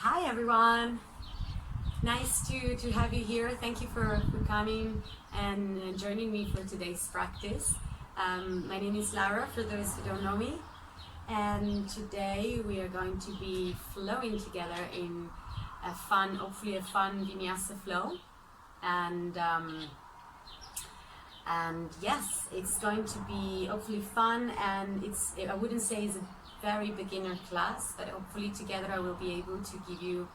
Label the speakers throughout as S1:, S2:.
S1: Hi everyone, nice to have you here. Thank you for coming and joining me for today's practice. My name is Laura, for those who don't know me, and today we are going to be flowing together in a fun, hopefully a fun Vinyasa flow. And yes, it's going to be hopefully fun, and I wouldn't say it's a very beginner class, but hopefully together I will be able to give you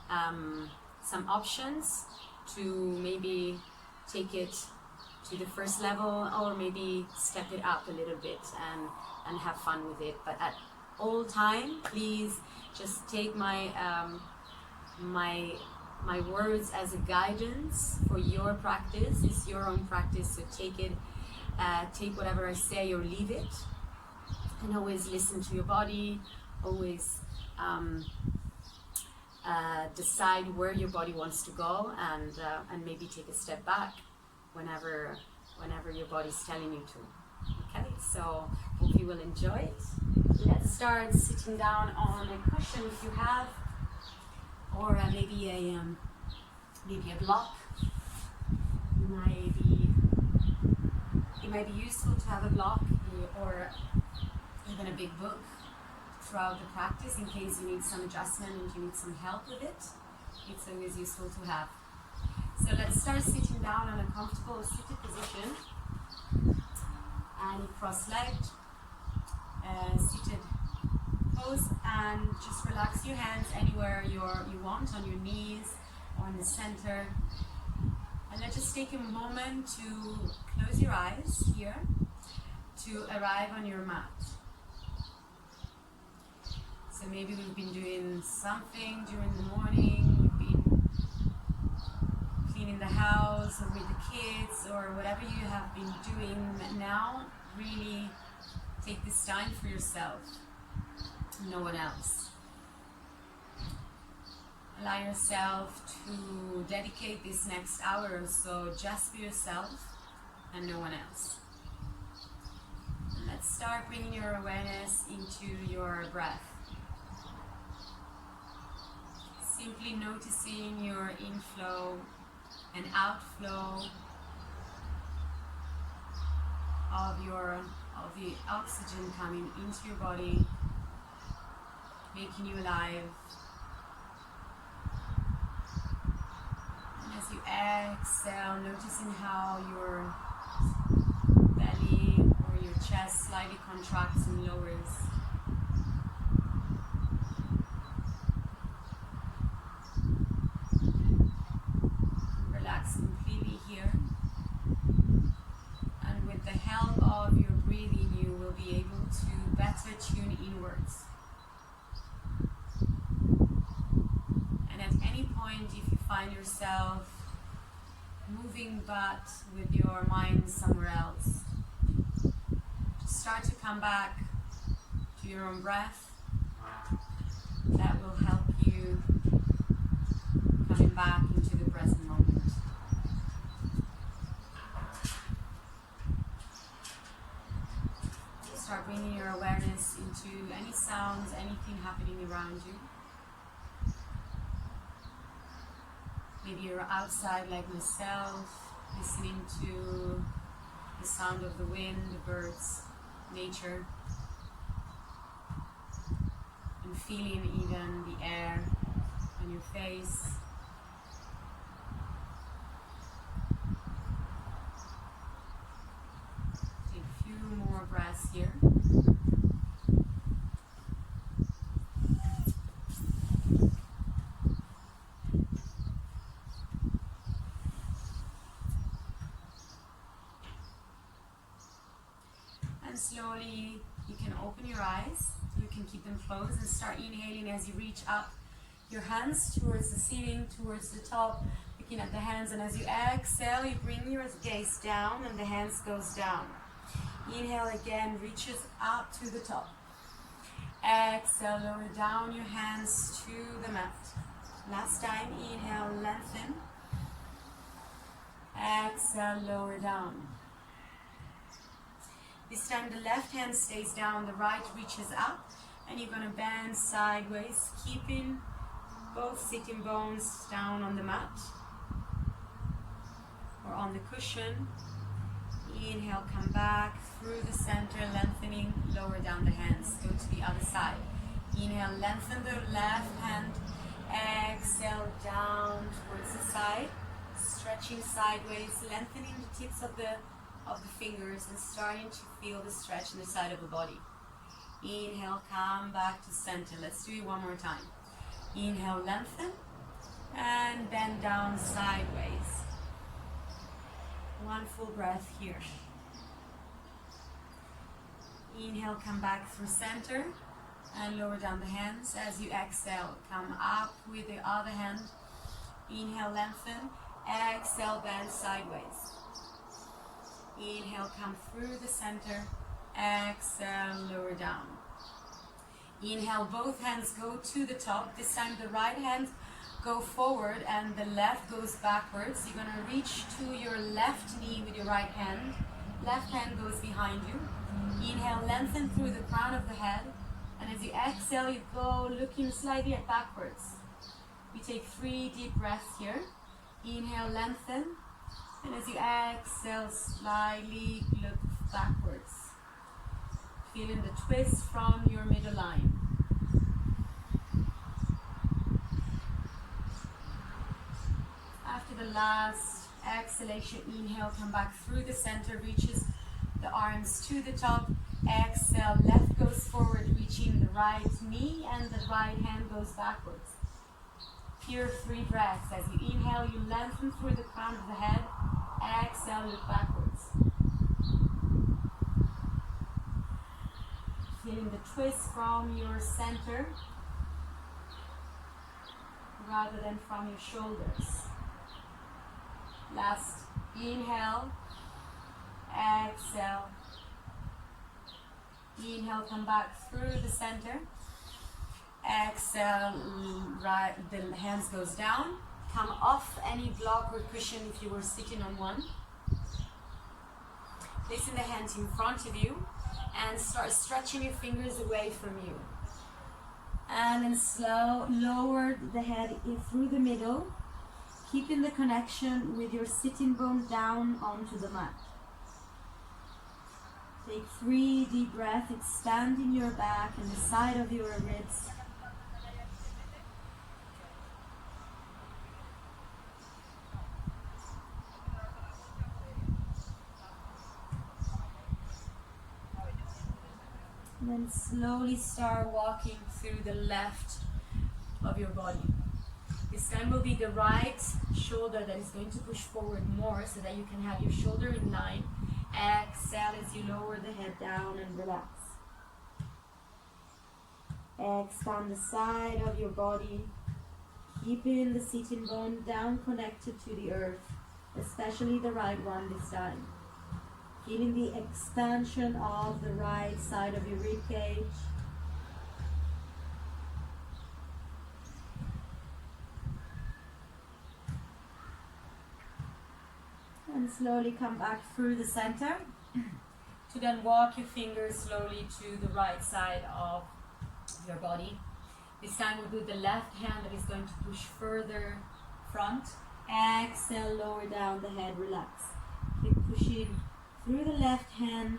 S1: some options to maybe take it to the first level, or maybe step it up a little bit and have fun with it. But at all time, please just take my words as a guidance for your practice. It's your own practice, so take whatever I say or leave it, and always listen to your body. Always decide where your body wants to go, and maybe take a step back whenever your body's telling you to. Okay, so hope you will enjoy it. Let's start sitting down on a cushion if you have, or maybe a block. It might be useful to have a block or even a big book throughout the practice in case you need some adjustment and you need some help with it. It's always useful to have. So let's start sitting down on a comfortable seated position, and cross-legged seated pose, and just relax your hands anywhere you want, on your knees or in the center. And let's just take a moment to close your eyes here to arrive on your mat. So maybe we've been doing something during the morning, we've been cleaning the house or with the kids or whatever you have been doing. Now really take this time for yourself, no one else. Allow yourself to dedicate this next hour or so just for yourself and no one else. And let's start bringing your awareness into your breath. Simply noticing your inflow and outflow of the oxygen coming into your body, making you alive. And as you exhale, noticing how your belly or your chest slightly contracts and lowers. Relax completely here. And with the help of your breathing, you will be able to better tune inwards. And at any point, if you find yourself moving but with your mind somewhere else, just start to come back to your own breath. That will help you coming back into the present moment. Start bringing your awareness into any sounds, anything happening around you. Maybe you're outside like myself, listening to the sound of the wind, the birds, nature, and feeling even the air on your face. Take a few more breaths here. Slowly you can open your eyes, you can keep them closed, and start inhaling as you reach up your hands towards the ceiling, towards the top, looking at the hands. And as you exhale, you bring your gaze down and the hands goes down. Inhale again, reaches up to the top. Exhale, lower down your hands to the mat. Last time, inhale, lengthen. Exhale, lower down. This time the left hand stays down, the right reaches up, and you're going to bend sideways, keeping both sitting bones down on the mat or on the cushion. Inhale, come back through the center, lengthening, lower down the hands. Go to the other side. Inhale, lengthen the left hand. Exhale, down towards the side. Stretching sideways, lengthening the tips of the fingers and starting to feel the stretch in the side of the body. Inhale, come back to center. Let's do it one more time. Inhale, lengthen, and bend down sideways. One full breath here. Inhale, come back through center and lower down the hands. As you exhale, come up with the other hand. Inhale, lengthen. Exhale, bend sideways. Inhale, come through the center. Exhale, lower down. Inhale, both hands go to the top. This time the right hand go forward and the left goes backwards. You're going to reach to your left knee with your right hand. Left hand goes behind you. Inhale, lengthen through the crown of the head. And as you exhale, you go looking slightly backwards. You take 3 deep breaths here. Inhale, lengthen. And as you exhale, slightly look backwards. Feeling the twist from your middle line. After the last exhalation, inhale, come back through the center, reaches the arms to the top. Exhale, left goes forward, reaching the right knee, and the right hand goes backwards. Here, 3 breaths. As you inhale, you lengthen through the crown of the head. Exhale, look backwards. Feeling the twist from your center rather than from your shoulders. Last inhale, exhale. Inhale, come back through the center. Exhale, right, the hands goes down. Come off any block or cushion if you were sitting on one. Placing the hands in front of you and start stretching your fingers away from you. And then lower the head in through the middle, keeping the connection with your sitting bone down onto the mat. Take 3 deep breaths, expanding your back and the side of your ribs. And then slowly start walking through the left of your body. This time will be the right shoulder that is going to push forward more so that you can have your shoulder in line. Exhale as you lower the head down and relax. Expand the side of your body, keeping the sitting bone down connected to the earth, especially the right one this time. Feeling the expansion of the right side of your rib cage. And slowly come back through the center to then walk your fingers slowly to the right side of your body. This time we'll do the left hand that is going to push further front. Exhale, lower down the head, relax. Keep pushing through the left hand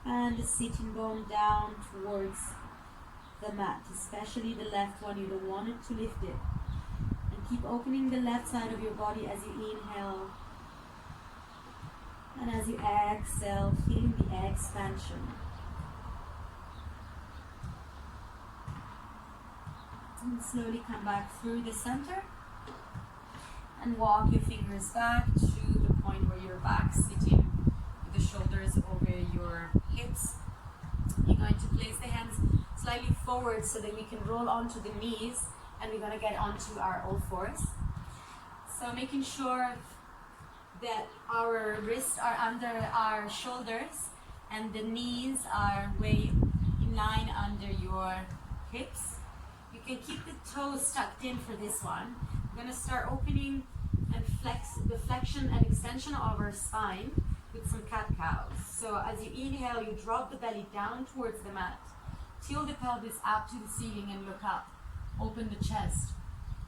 S1: and the sitting bone down towards the mat, especially the left one. You don't want it to lift it. And keep opening the left side of your body as you inhale. And as you exhale, feeling the expansion. And slowly come back through the center and walk your fingers back to the point where you're back sitting with the shoulders over your hips. You're going to place the hands slightly forward so that we can roll onto the knees, and we're going to get onto our all fours. So making sure that our wrists are under our shoulders and the knees are way in line under your hips. You can keep the toes tucked in for this one. We're going to start opening and the flexion and extension of our spine with some cat-cows. So as you inhale, you drop the belly down towards the mat. Tilt the pelvis up to the ceiling and look up. Open the chest.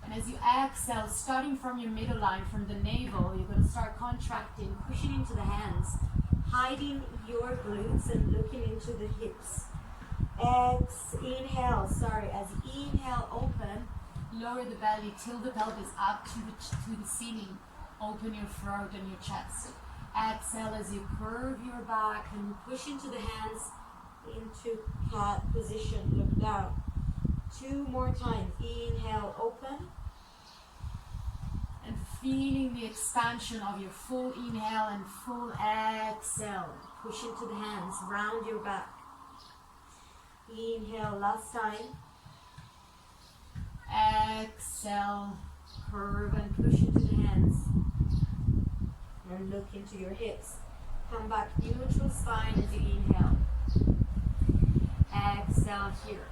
S1: And as you exhale, starting from your middle line, from the navel, you're going to start contracting, pushing into the hands, hiding your glutes and looking into the hips. Inhale, as you inhale, open, lower the belly, tilt the pelvis up to the ceiling, open your throat and your chest. Exhale as you curve your back and push into the hands, into cat position, look down. 2 more times, inhale, open, and feeling the expansion of your full inhale and full exhale. Push into the hands, round your back. Inhale, last time. Exhale, curve and push into the hands. And look into your hips. Come back, neutral spine as you inhale. Exhale here.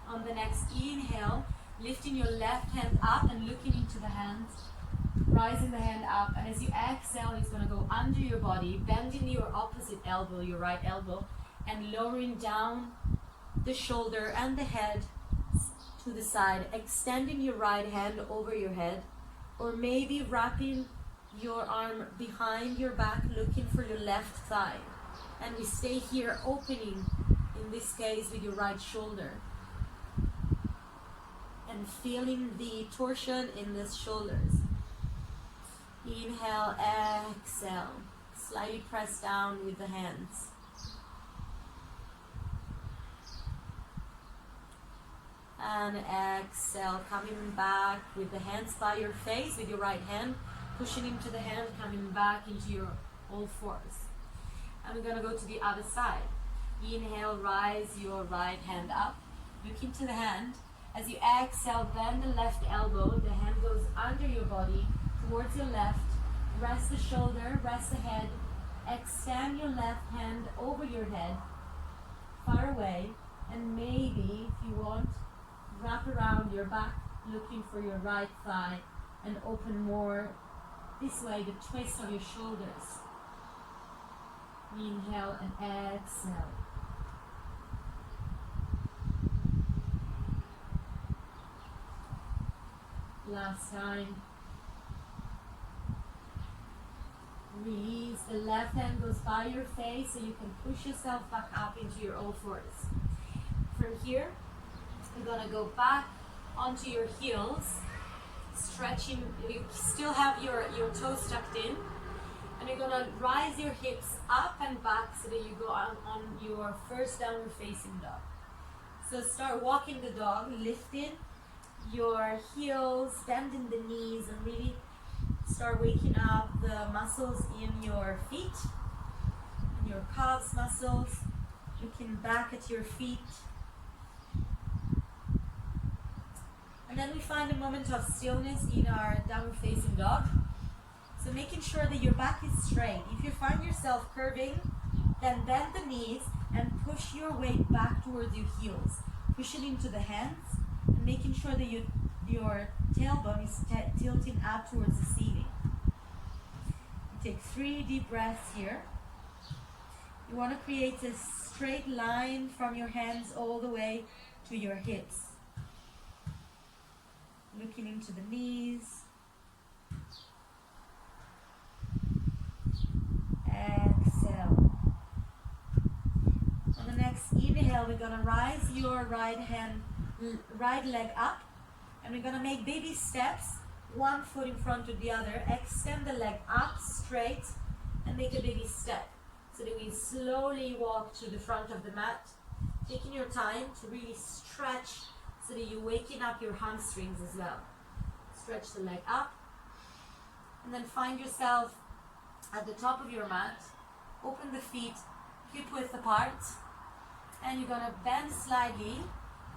S1: On the next inhale, lifting your left hand up and looking into the hands. Rising the hand up. And as you exhale, it's going to go under your body, bending your opposite elbow, your right elbow, and lowering down the shoulder and the head to the side, extending your right hand over your head, or maybe wrapping your arm behind your back, looking for your left thigh. And we stay here, opening, in this case, with your right shoulder. And feeling the torsion in the shoulders. Inhale, exhale. Slightly press down with the hands. And exhale, coming back with the hands by your face, with your right hand, pushing into the hand, coming back into your all fours. And we're going to go to the other side. Inhale, rise your right hand up. Look into the hand. As you exhale, bend the left elbow. The hand goes under your body, towards your left. Rest the shoulder, rest the head. Extend your left hand over your head, far away. And maybe, if you want, wrap around your back, looking for your right thigh, and open more this way, the twist of your shoulders. Inhale and exhale. Last time. Release. The left hand goes by your face so you can push yourself back up into your all fours. From here, you're going to go back onto your heels, stretching. You still have your toes tucked in, and you're going to rise your hips up and back so that you go on your first downward facing dog. So start walking the dog, lifting your heels, bending the knees, and really start waking up the muscles in your feet, and your calves muscles, looking back at your feet. And then we find a moment of stillness in our downward facing dog. So making sure that your back is straight. If you find yourself curving, then bend the knees and push your weight back towards your heels. Push it into the hands, and making sure that your tailbone is tilting up towards the ceiling. You take 3 deep breaths here. You want to create a straight line from your hands all the way to your hips. Looking into the knees. Exhale. On the next inhale, we're going to rise your right leg up, and we're going to make baby steps, one foot in front of the other. Extend the leg up straight and make a baby step, so that we slowly walk to the front of the mat, taking your time to really stretch so that you're waking up your hamstrings as well. Stretch the leg up, and then find yourself at the top of your mat. Open the feet hip width apart, and you're going to bend slightly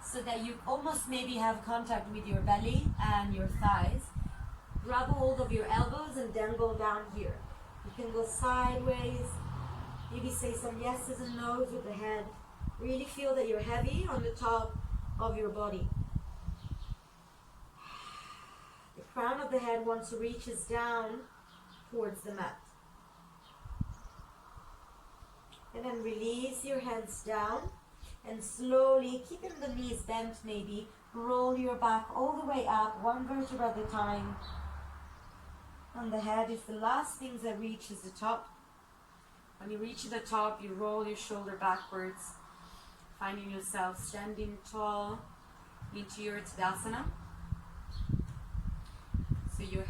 S1: so that you almost maybe have contact with your belly and your thighs. Grab hold of your elbows and then go down here. You can go sideways, maybe say some yeses and nos with the head. Really feel that you're heavy on the top of your body. The crown of the head once reaches down towards the mat. And then release your hands down, and slowly, keeping the knees bent maybe,
S2: Roll your back all the way up, one vertebra at a time. And the head is the last thing that reaches the top.
S1: When you reach the top, you roll your shoulder backwards, finding yourself standing tall into your Tadasana. So your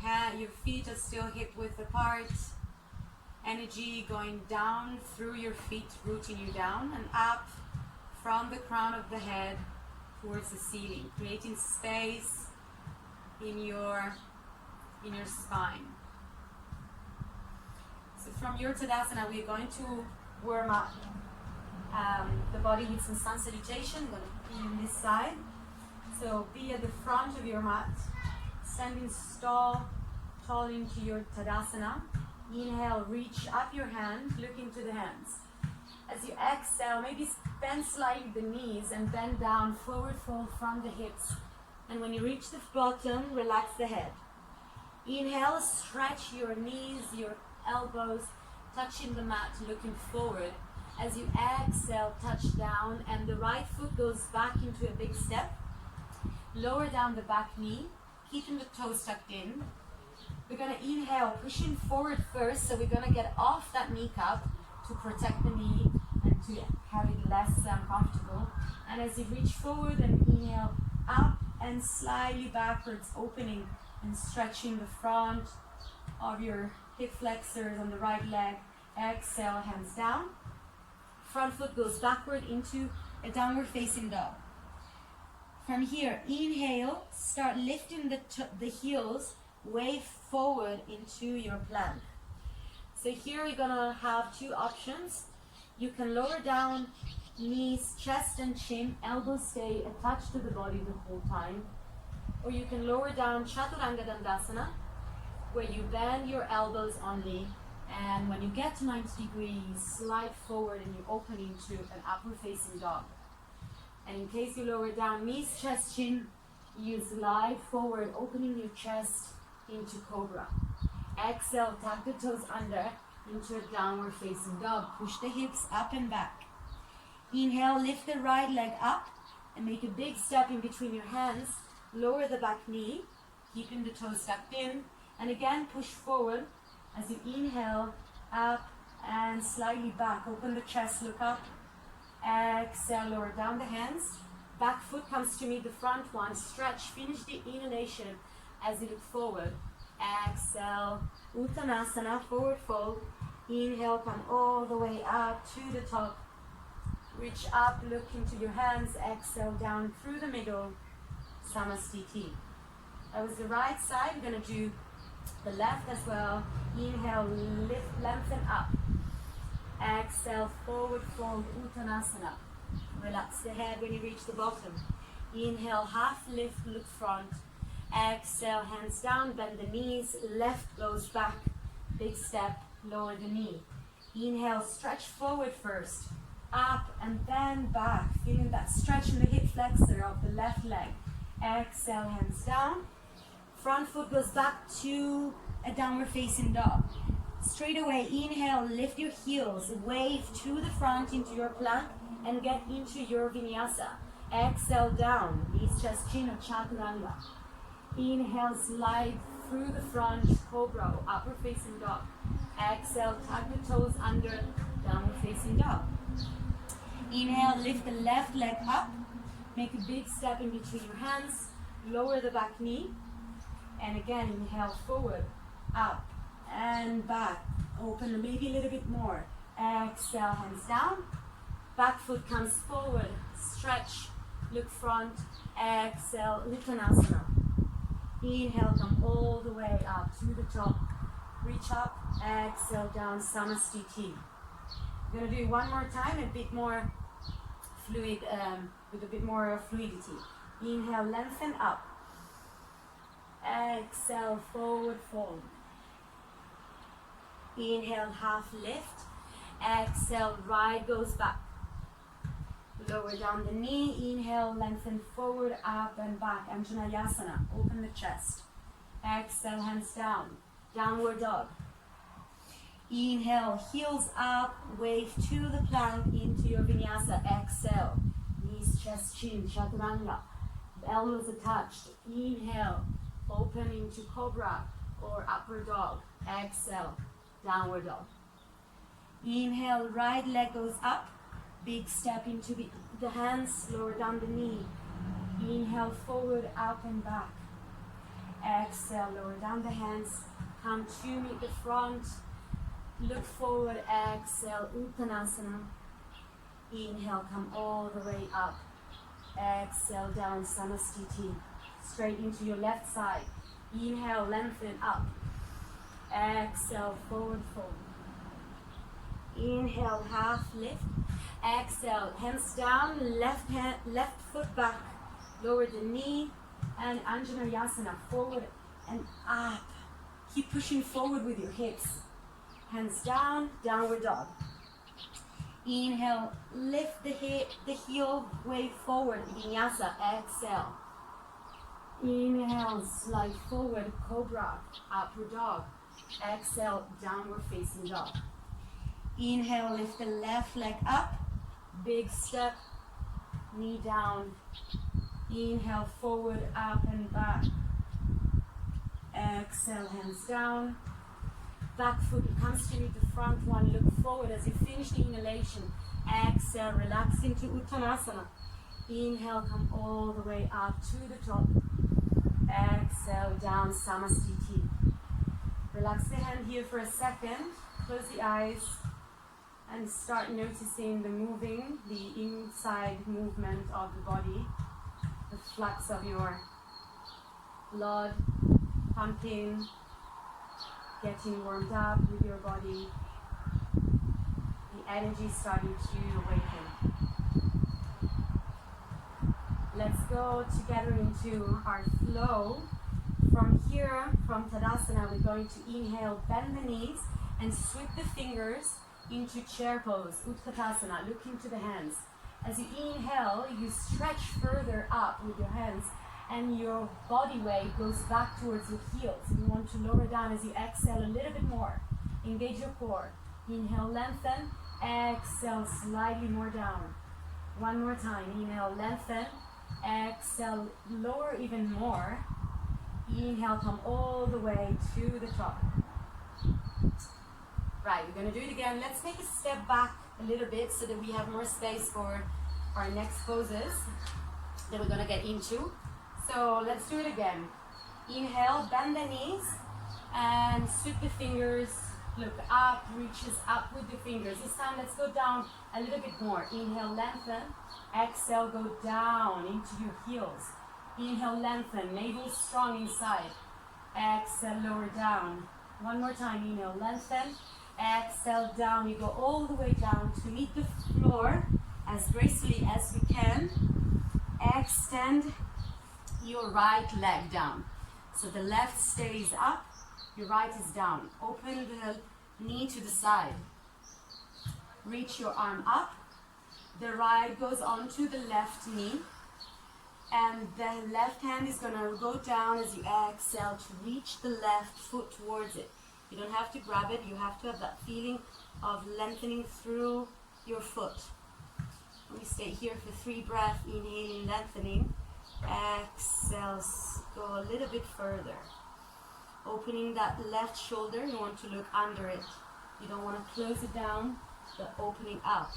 S1: feet are still hip width apart. Energy going down through your feet, rooting you down and up from the crown of the head towards the ceiling, creating space in your spine. So from your Tadasana, we're going to warm up the body with some sun salutation. We're going to be on this side. So be at the front of your mat, standing tall into your Tadasana. Inhale, reach up your hand, look into the hands. As you exhale, maybe bend slightly the knees and bend down, forward fold from the hips. And when you reach the bottom, relax the head. Inhale, stretch your knees, your elbows, touching the mat, looking forward. As you exhale, touch down, and the right foot goes back into a big step. Lower down the back knee, keeping the toes tucked in. We're going to inhale, pushing forward first, so we're going to get off that kneecap to protect the knee and to have it less comfortable. And as you reach forward and inhale, up and slightly backwards, opening and stretching the front of your hip flexors on the right leg. Exhale, hands down. Front foot goes backward into a downward facing dog. From here, inhale, start lifting the heels, wave forward into your plank. So here we're gonna have two options. You can lower down knees, chest and chin, elbows stay attached to the body the whole time. Or you can lower down Chaturanga Dandasana, where you bend your elbows only, and when you get to 90 degrees, slide forward and you open into an upward facing dog. And in case you lower down knees, chest, chin, you slide forward, opening your chest into Cobra. Exhale, tuck the toes under into a downward facing dog. Push the hips up and back. Inhale, lift the right leg up and make a big step in between your hands. Lower the back knee, keeping the toes tucked in. And again, push forward as you inhale, up and slightly back. Open the chest, look up. Exhale, lower down the hands. Back foot comes to meet the front one. Stretch, finish the inhalation as you look forward. Exhale, Uttanasana, forward fold. Inhale, come all the way up to the top. Reach up, look into your hands. Exhale, down through the middle. Samastiti. That was the right side. We're going to do the left as well. Inhale, lift, lengthen up. Exhale, forward fold, Uttanasana. Relax the head when you reach the bottom. Inhale, half lift, look front. Exhale, hands down, bend the knees. Left goes back. Big step, lower the knee. Inhale, stretch forward first. Up and then back. Feeling that stretch in the hip flexor of the left leg. Exhale, hands down. Front foot goes back to a downward facing dog. Straight away, inhale, lift your heels, wave to the front into your plank and get into your Vinyasa. Exhale, down, knees, chest, chin, or Chaturanga. Inhale, slide through the front, Cobra, upward facing dog. Exhale, tuck the toes under, downward facing dog. Inhale, lift the left leg up, make a big step in between your hands, lower the back knee, and again, inhale, forward, up, and back. Open maybe a little bit more. Exhale, hands down. Back foot comes forward. Stretch. Look front. Exhale, Uttanasana. Inhale, come all the way up to the top. Reach up. Exhale, down, Samastiti. We're going to do one more time, a bit more fluid, with a bit more fluidity. Inhale, lengthen up. Exhale, forward fold. Inhale, half lift. Exhale, right goes back. Lower down the knee. Inhale, lengthen forward, up and back. Anjaneyasana, open the chest. Exhale, hands down. Downward dog. Inhale, heels up, wave to the plank into your Vinyasa. Exhale, knees, chest, chin, Chaturanga. elbows attached. Inhale, open into Cobra or upward dog. Exhale, downward dog. Inhale, right leg goes up. Big step into the hands, lower down the knee. Inhale, forward, up and back. Exhale, lower down the hands. Come to meet the front. Look forward, exhale, Uttanasana. Inhale, come all the way up. Exhale, down, Samastiti. Straight into your left side. Inhale, lengthen up. Exhale, forward fold. Inhale, half lift. Exhale, hands down, left foot back. Lower the knee and Anjaneyasana, forward and up. Keep pushing forward with your hips. Hands down, downward dog. Inhale, lift the heel, way forward, Vinyasa. Exhale. Inhale, slide forward, Cobra, upward dog. Exhale, downward facing dog. Inhale, lift the left leg up. Big step, knee down. Inhale, forward, up and back. Exhale, hands down. Back foot comes to meet the front one. Look forward as you finish the inhalation. Exhale, relax into Uttanasana. Inhale, come all the way up to the top. Exhale, down, Samastiti. Relax the hand here for a second. Close the eyes and start noticing the moving, the inside movement of the body, the flux of your blood pumping, getting warmed up with your body, the energy starting to awaken. Let's go together into our flow. From here, from Tadasana, we're going to inhale, bend the knees, and sweep the fingers into chair pose, Utkatasana. Look into the hands. As you inhale, you stretch further up with your hands, and your body weight goes back towards your heels. You want to lower down as you exhale a little bit more. Engage your core. Inhale, lengthen. Exhale, slightly more down. One more time. Inhale, lengthen. Exhale, lower even more. Inhale, come all the way to the top. Right, we're going to do it again. Let's take a step back a little bit so that we have more space for our next poses that we're going to get into. So let's do it again. Inhale, bend the knees and sweep the fingers. Look up, reaches up with the fingers. This time let's go down a little bit more. Inhale, lengthen. Exhale, go down into your heels. Inhale, lengthen. Navel strong inside. Exhale, lower down. One more time. Inhale, lengthen. Exhale, down. You go all the way down to meet the floor as gracefully as we can. Extend your right leg down. So the left stays up, your right is down. Open the knee to the side. Reach your arm up. The right goes onto the left knee. And the left hand is going to go down as you exhale to reach the left foot towards it. You don't have to grab it, you have to have that feeling of lengthening through your foot. Let me stay here for 3 breaths, inhaling, lengthening. Exhale, go a little bit further. Opening that left shoulder, you want to look under it. You don't want to close it down, but opening up.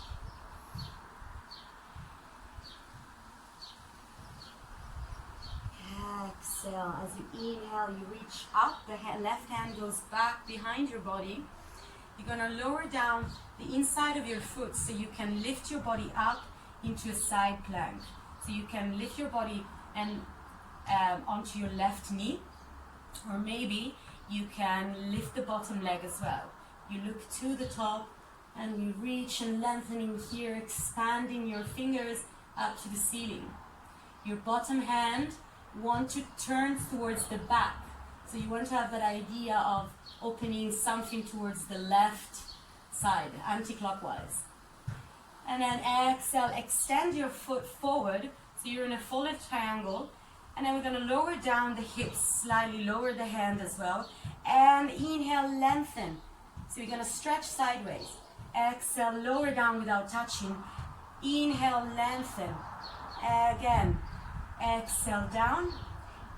S1: Exhale, as you inhale, you reach up, the left hand goes back behind your body. You're going to lower down the inside of your foot so you can lift your body up into a side plank. So you can lift your body and onto your left knee, or maybe you can lift the bottom leg as well. You look to the top and you reach and lengthening here, expanding your fingers up to the ceiling. Your bottom hand want to turn towards the back. So you want to have that idea of opening something towards the left side, anti-clockwise. And then exhale, extend your foot forward, so you're in a folded triangle. And then we're going to lower down the hips, slightly lower the hand as well. And inhale, lengthen. So you're going to stretch sideways. Exhale, lower down without touching. Inhale, lengthen. Again. exhale down.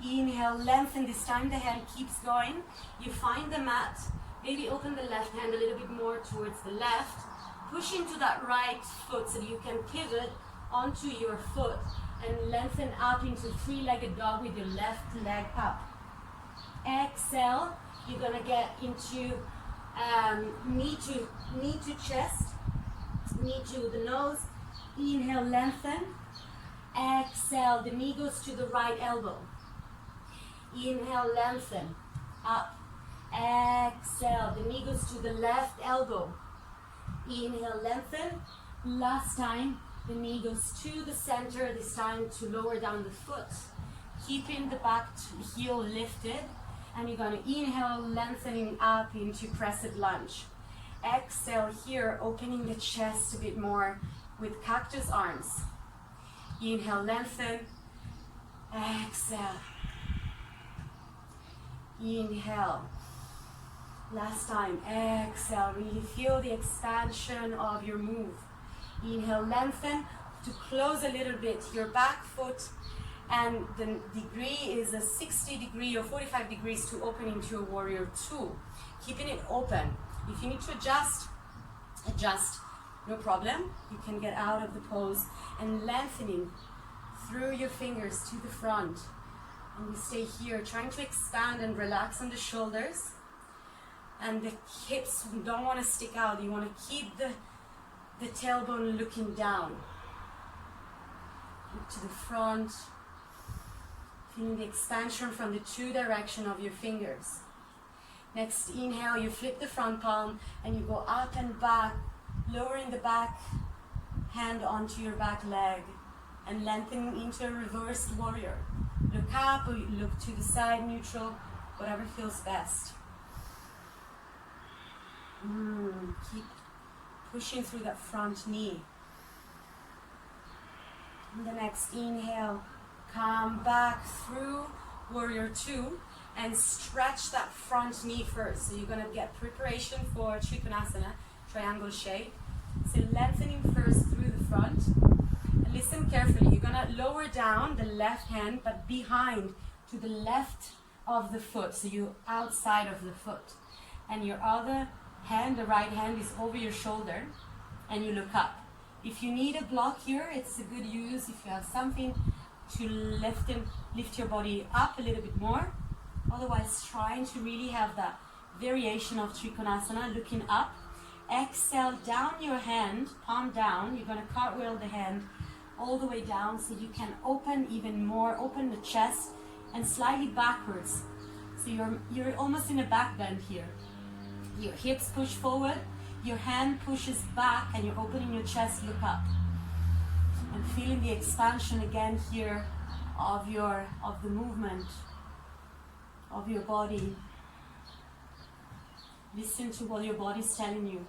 S1: Inhale, lengthen. This time the hand keeps going. You find the mat. Maybe open the left hand a little bit more towards the left. Push into that right foot so you can pivot onto your foot and lengthen up into three-legged dog with your left leg up. Exhale, you're gonna get into knee to chest, knee to the nose. Inhale, lengthen. Exhale, the knee goes to the right elbow. Inhale, lengthen, up. Exhale, the knee goes to the left elbow. Inhale, lengthen. Last time, the knee goes to the center, this time to lower down the foot. Keeping the back heel lifted. And you're going to inhale, lengthening up into Crescent Lunge. Exhale here, opening the chest a bit more with cactus arms. Inhale, lengthen. Exhale. Inhale. Last time, exhale, really feel the expansion of your move. Inhale, lengthen to close a little bit your back foot, and the degree is a 60 degree or 45 degrees to open into a warrior two. Keeping it open. If you need to adjust, no problem. You can get out of the pose and lengthening through your fingers to the front. And we stay here, trying to expand and relax on the shoulders. And the hips don't want to stick out. You want to keep the tailbone looking down. Look to the front. Feeling the expansion from the two direction of your fingers. Next inhale, you flip the front palm and you go up and back, lowering the back hand onto your back leg and lengthening into a reversed warrior. Look up or you look to the side, neutral, whatever feels best. Keep pushing through that front knee. And the next inhale, come back through warrior two and stretch that front knee first. So you're going to get preparation for Uttanasana, triangle shape. So lengthening first through the front. And listen carefully, you're going to lower down the left hand but behind to the left of the foot. So you're outside of the foot. And your other hand, the right hand, is over your shoulder and you look up. If you need a block here, it's a good use if you have something to lift your body up a little bit more. Otherwise, trying to really have that variation of Uttanasana, looking up. Exhale, down your hand, palm down. You're going to cartwheel the hand all the way down so you can open even more, open the chest and slightly backwards. So you're almost in a back bend here. Your hips push forward, your hand pushes back, and you're opening your chest, look up. And feeling the expansion again here of the movement of your body. Listen to what your body's telling you.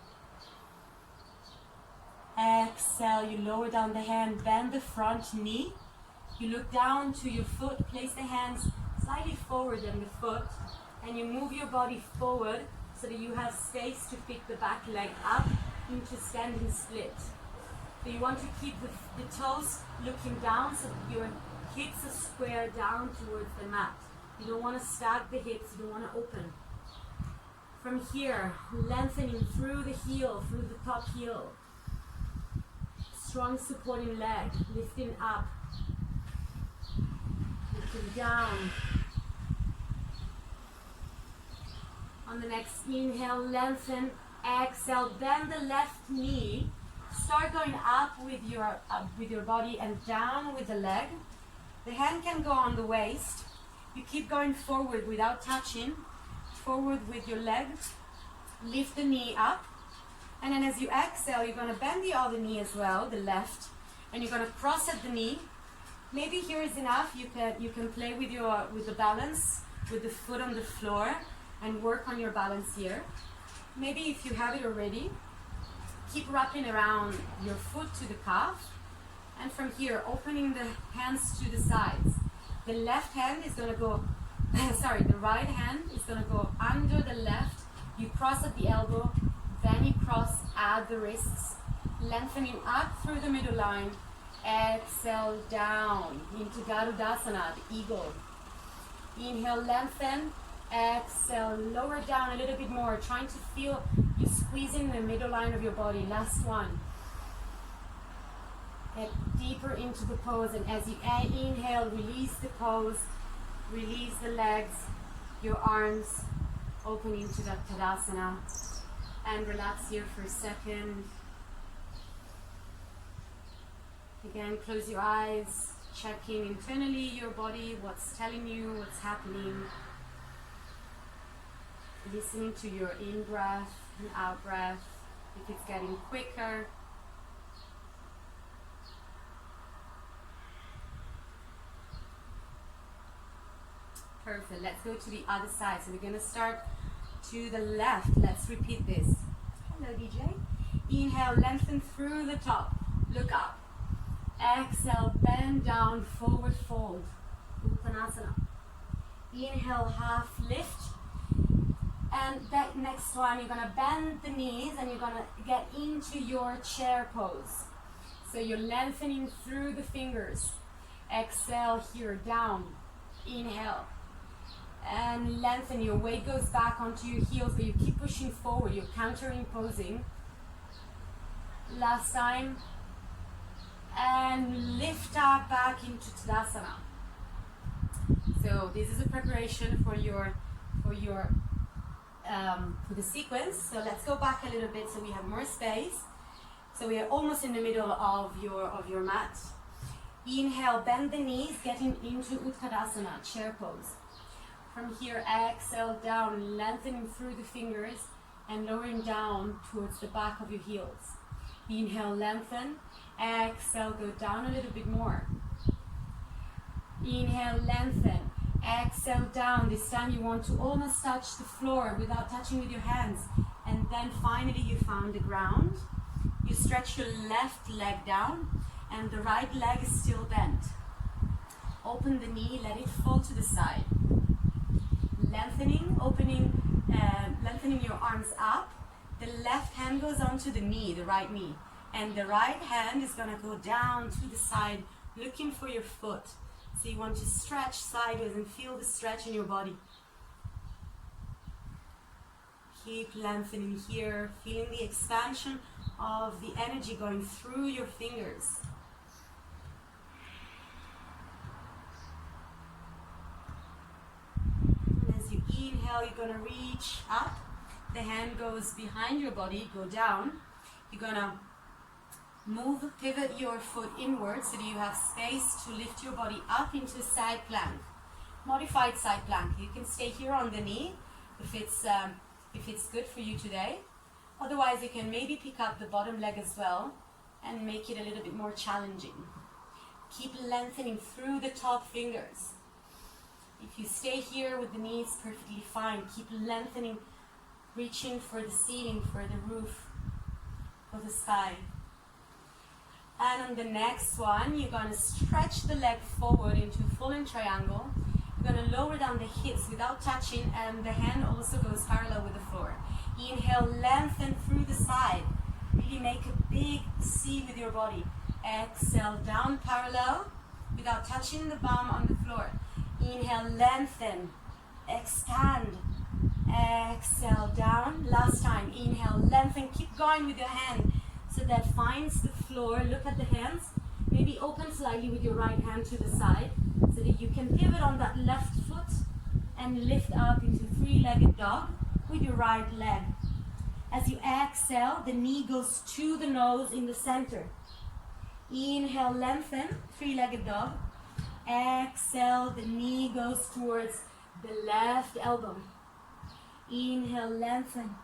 S1: Exhale, you lower down the hand, bend the front knee. You look down to your foot, place the hands slightly forward than the foot, and you move your body forward so that you have space to pick the back leg up into standing split. So you want to keep the toes looking down so that your hips are square down towards the mat. You don't want to stack the hips, you don't want to open. From here, lengthening through the heel, through the top heel. Strong supporting leg, lifting up, lifting down. On the next inhale, lengthen, exhale, bend the left knee. Start going up with your body and down with the leg. The hand can go on the waist. You keep going forward without touching. Forward with your leg. Lift the knee up. And then as you exhale, you're going to bend the other knee as well, the left. And you're going to cross at the knee. Maybe here is enough. You can play with the balance, with the foot on the floor, and work on your balance here. Maybe if you have it already, keep wrapping around your foot to the calf. And from here, opening the hands to the sides. The left hand is going to go, the right hand is going to go under the left. You cross at the elbow, then you cross at the wrists, lengthening up through the middle line Exhale down into Garudasana, the eagle. Inhale, lengthen. Exhale, lower down a little bit more, trying to feel you squeezing the middle line of your body. Last one. Get deeper into the pose, and as you inhale, release the pose, release the legs, your arms, open into that Tadasana, and relax here for a second. Again, close your eyes, check in internally your body, what's telling you, what's happening. Listening to your in-breath and out-breath, if it's getting quicker. Perfect. Let's go to the other side. So we're going to start to the left. Let's repeat this. Hello, DJ. Inhale, lengthen through the top. Look up. Exhale, bend down, forward fold. Uttanasana. Inhale, half lift. And that next one, you're going to bend the knees and you're going to get into your chair pose. So you're lengthening through the fingers. Exhale here, down. Inhale. And lengthen, your weight goes back onto your heels, but you keep pushing forward, you're counter-imposing. Last time. And lift up back into Tadasana. So this is a preparation for the sequence. So let's go back a little bit so we have more space. So we are almost in the middle of your mat. Inhale, bend the knees, getting into Utkatasana, chair pose. From here, exhale down, lengthening through the fingers and lowering down towards the back of your heels. Inhale, lengthen. Exhale, go down a little bit more. Inhale, lengthen. Exhale, down. This time you want to almost touch the floor without touching with your hands. And then finally you found the ground. You stretch your left leg down and the right leg is still bent. Open the knee, let it fall to the side. Lengthening, lengthening your arms up. The left hand goes onto the knee, the right knee. And the right hand is going to go down to the side, looking for your foot. So you want to stretch sideways and feel the stretch in your body. Keep lengthening here, feeling the expansion of the energy going through your fingers. And as you inhale, you're going to reach up. The hand goes behind your body, go down. You're going to pivot your foot inwards so that you have space to lift your body up into a side plank. Modified side plank. You can stay here on the knee if it's good for you today. Otherwise, you can maybe pick up the bottom leg as well and make it a little bit more challenging. Keep lengthening through the top fingers. If you stay here with the knees, perfectly fine. Keep lengthening, reaching for the ceiling, for the roof, for the sky. And on the next one, you're going to stretch the leg forward into a fallen triangle. You're going to lower down the hips without touching, and the hand also goes parallel with the floor. Inhale, lengthen through the side. Really make a big C with your body. Exhale, down parallel without touching the bum on the floor. Inhale, lengthen, expand. Exhale, down. Last time, inhale, lengthen. Keep going with your hand so that finds the floor. Look at the hands. Maybe open slightly with your right hand to the side so that you can pivot on that left foot and lift up into three-legged dog with your right leg. As you exhale, the knee goes to the nose in the center. Inhale, lengthen, three-legged dog. Exhale, the knee goes towards the left elbow. Inhale, lengthen.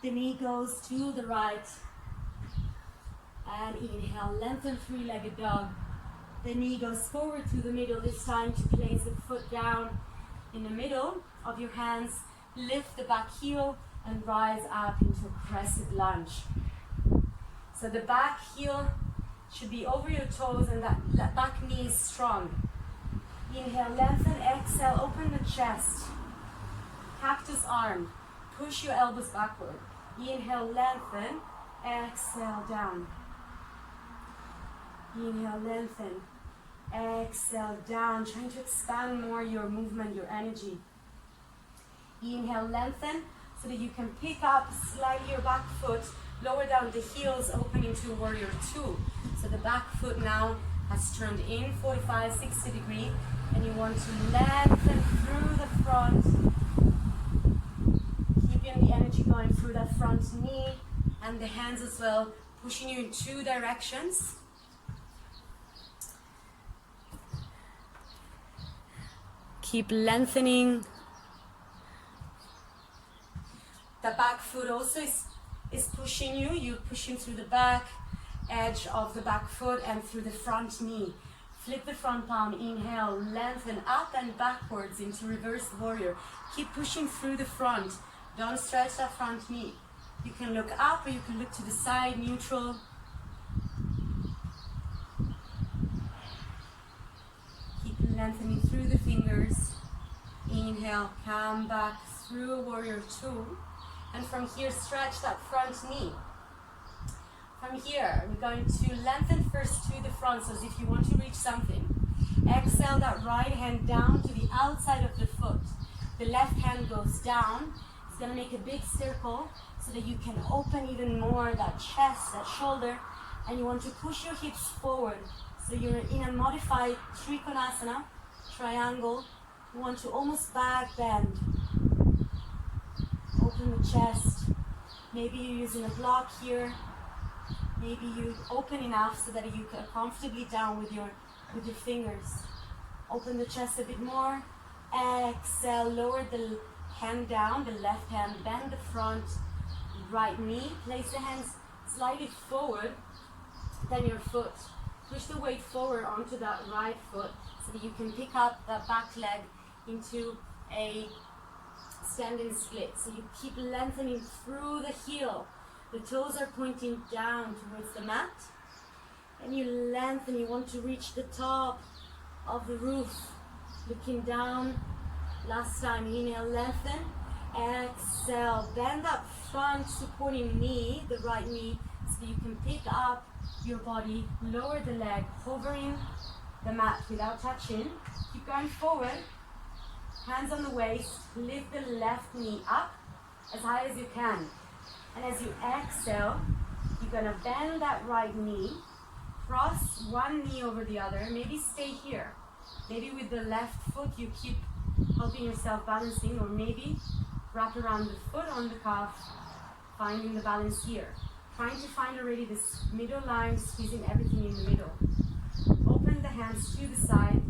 S1: The knee goes to the right. And inhale, lengthen, three-legged dog. The knee goes forward to the middle, this time to place the foot down in the middle of your hands. Lift the back heel and rise up into a crescent lunge. So the back heel should be over your toes and that back knee is strong. Inhale, lengthen, exhale, open the chest. Cactus arm, push your elbows backward. Inhale, lengthen, exhale, down. Inhale, lengthen. Exhale, down. Trying to expand more your movement, your energy. Inhale, lengthen so that you can pick up slightly your back foot, lower down the heels, open into warrior two. So the back foot now has turned in 45, 60 degrees, and you want to lengthen through the front, keeping the energy going through that front knee and the hands as well, pushing you in two directions. Keep lengthening. The back foot also is pushing you. You're pushing through the back edge of the back foot and through the front knee. Flip the front palm, inhale, lengthen up and backwards into reverse warrior. Keep pushing through the front. Don't stretch that front knee. You can look up or you can look to the side, neutral. Keep lengthening through the fingers. Inhale, come back through warrior two. And from here, stretch that front knee. From here, we're going to lengthen first to the front, so as if you want to reach something. Exhale that right hand down to the outside of the foot. The left hand goes down. It's going to make a big circle so that you can open even more that chest, that shoulder. And you want to push your hips forward. So you're in a modified Utkatasana, triangle. You want to almost back bend. Open the chest. Maybe you're using a block here. Maybe you open enough so that you can comfortably down with your fingers. Open the chest a bit more. Exhale, lower the hand down, the left hand, bend the front right knee. Place the hands slightly forward than your foot. Push the weight forward onto that right foot so that you can pick up that back leg into a standing split. So you keep lengthening through the heel. The toes are pointing down towards the mat. And you lengthen, you want to reach the top of the roof. Looking down. Last time, inhale, lengthen. Exhale, bend that front supporting knee, the right knee, so that you can pick up your body, lower the leg, hovering the mat without touching. Keep going forward. Hands on the waist, lift the left knee up as high as you can. And as you exhale, you're gonna bend that right knee, cross one knee over the other, maybe stay here. Maybe with the left foot you keep helping yourself balancing, or maybe wrap around the foot on the calf, finding the balance here. Trying to find already this middle line, squeezing everything in the middle. Open the hands to the side.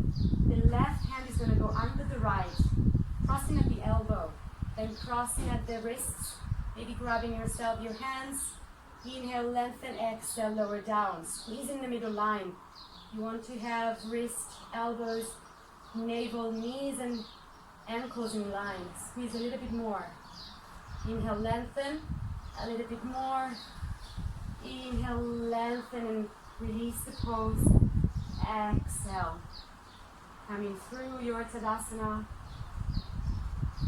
S1: The left hand is gonna go under the right, crossing at the elbow, then crossing at the wrists. Maybe grabbing yourself, your hands. Inhale, lengthen, exhale, lower down. Squeezing the middle line. You want to have wrist, elbows, navel, knees, and ankles in line. Squeeze a little bit more. Inhale, lengthen, a little bit more. Inhale, lengthen, and release the pose. Exhale. Coming through your Tadasana.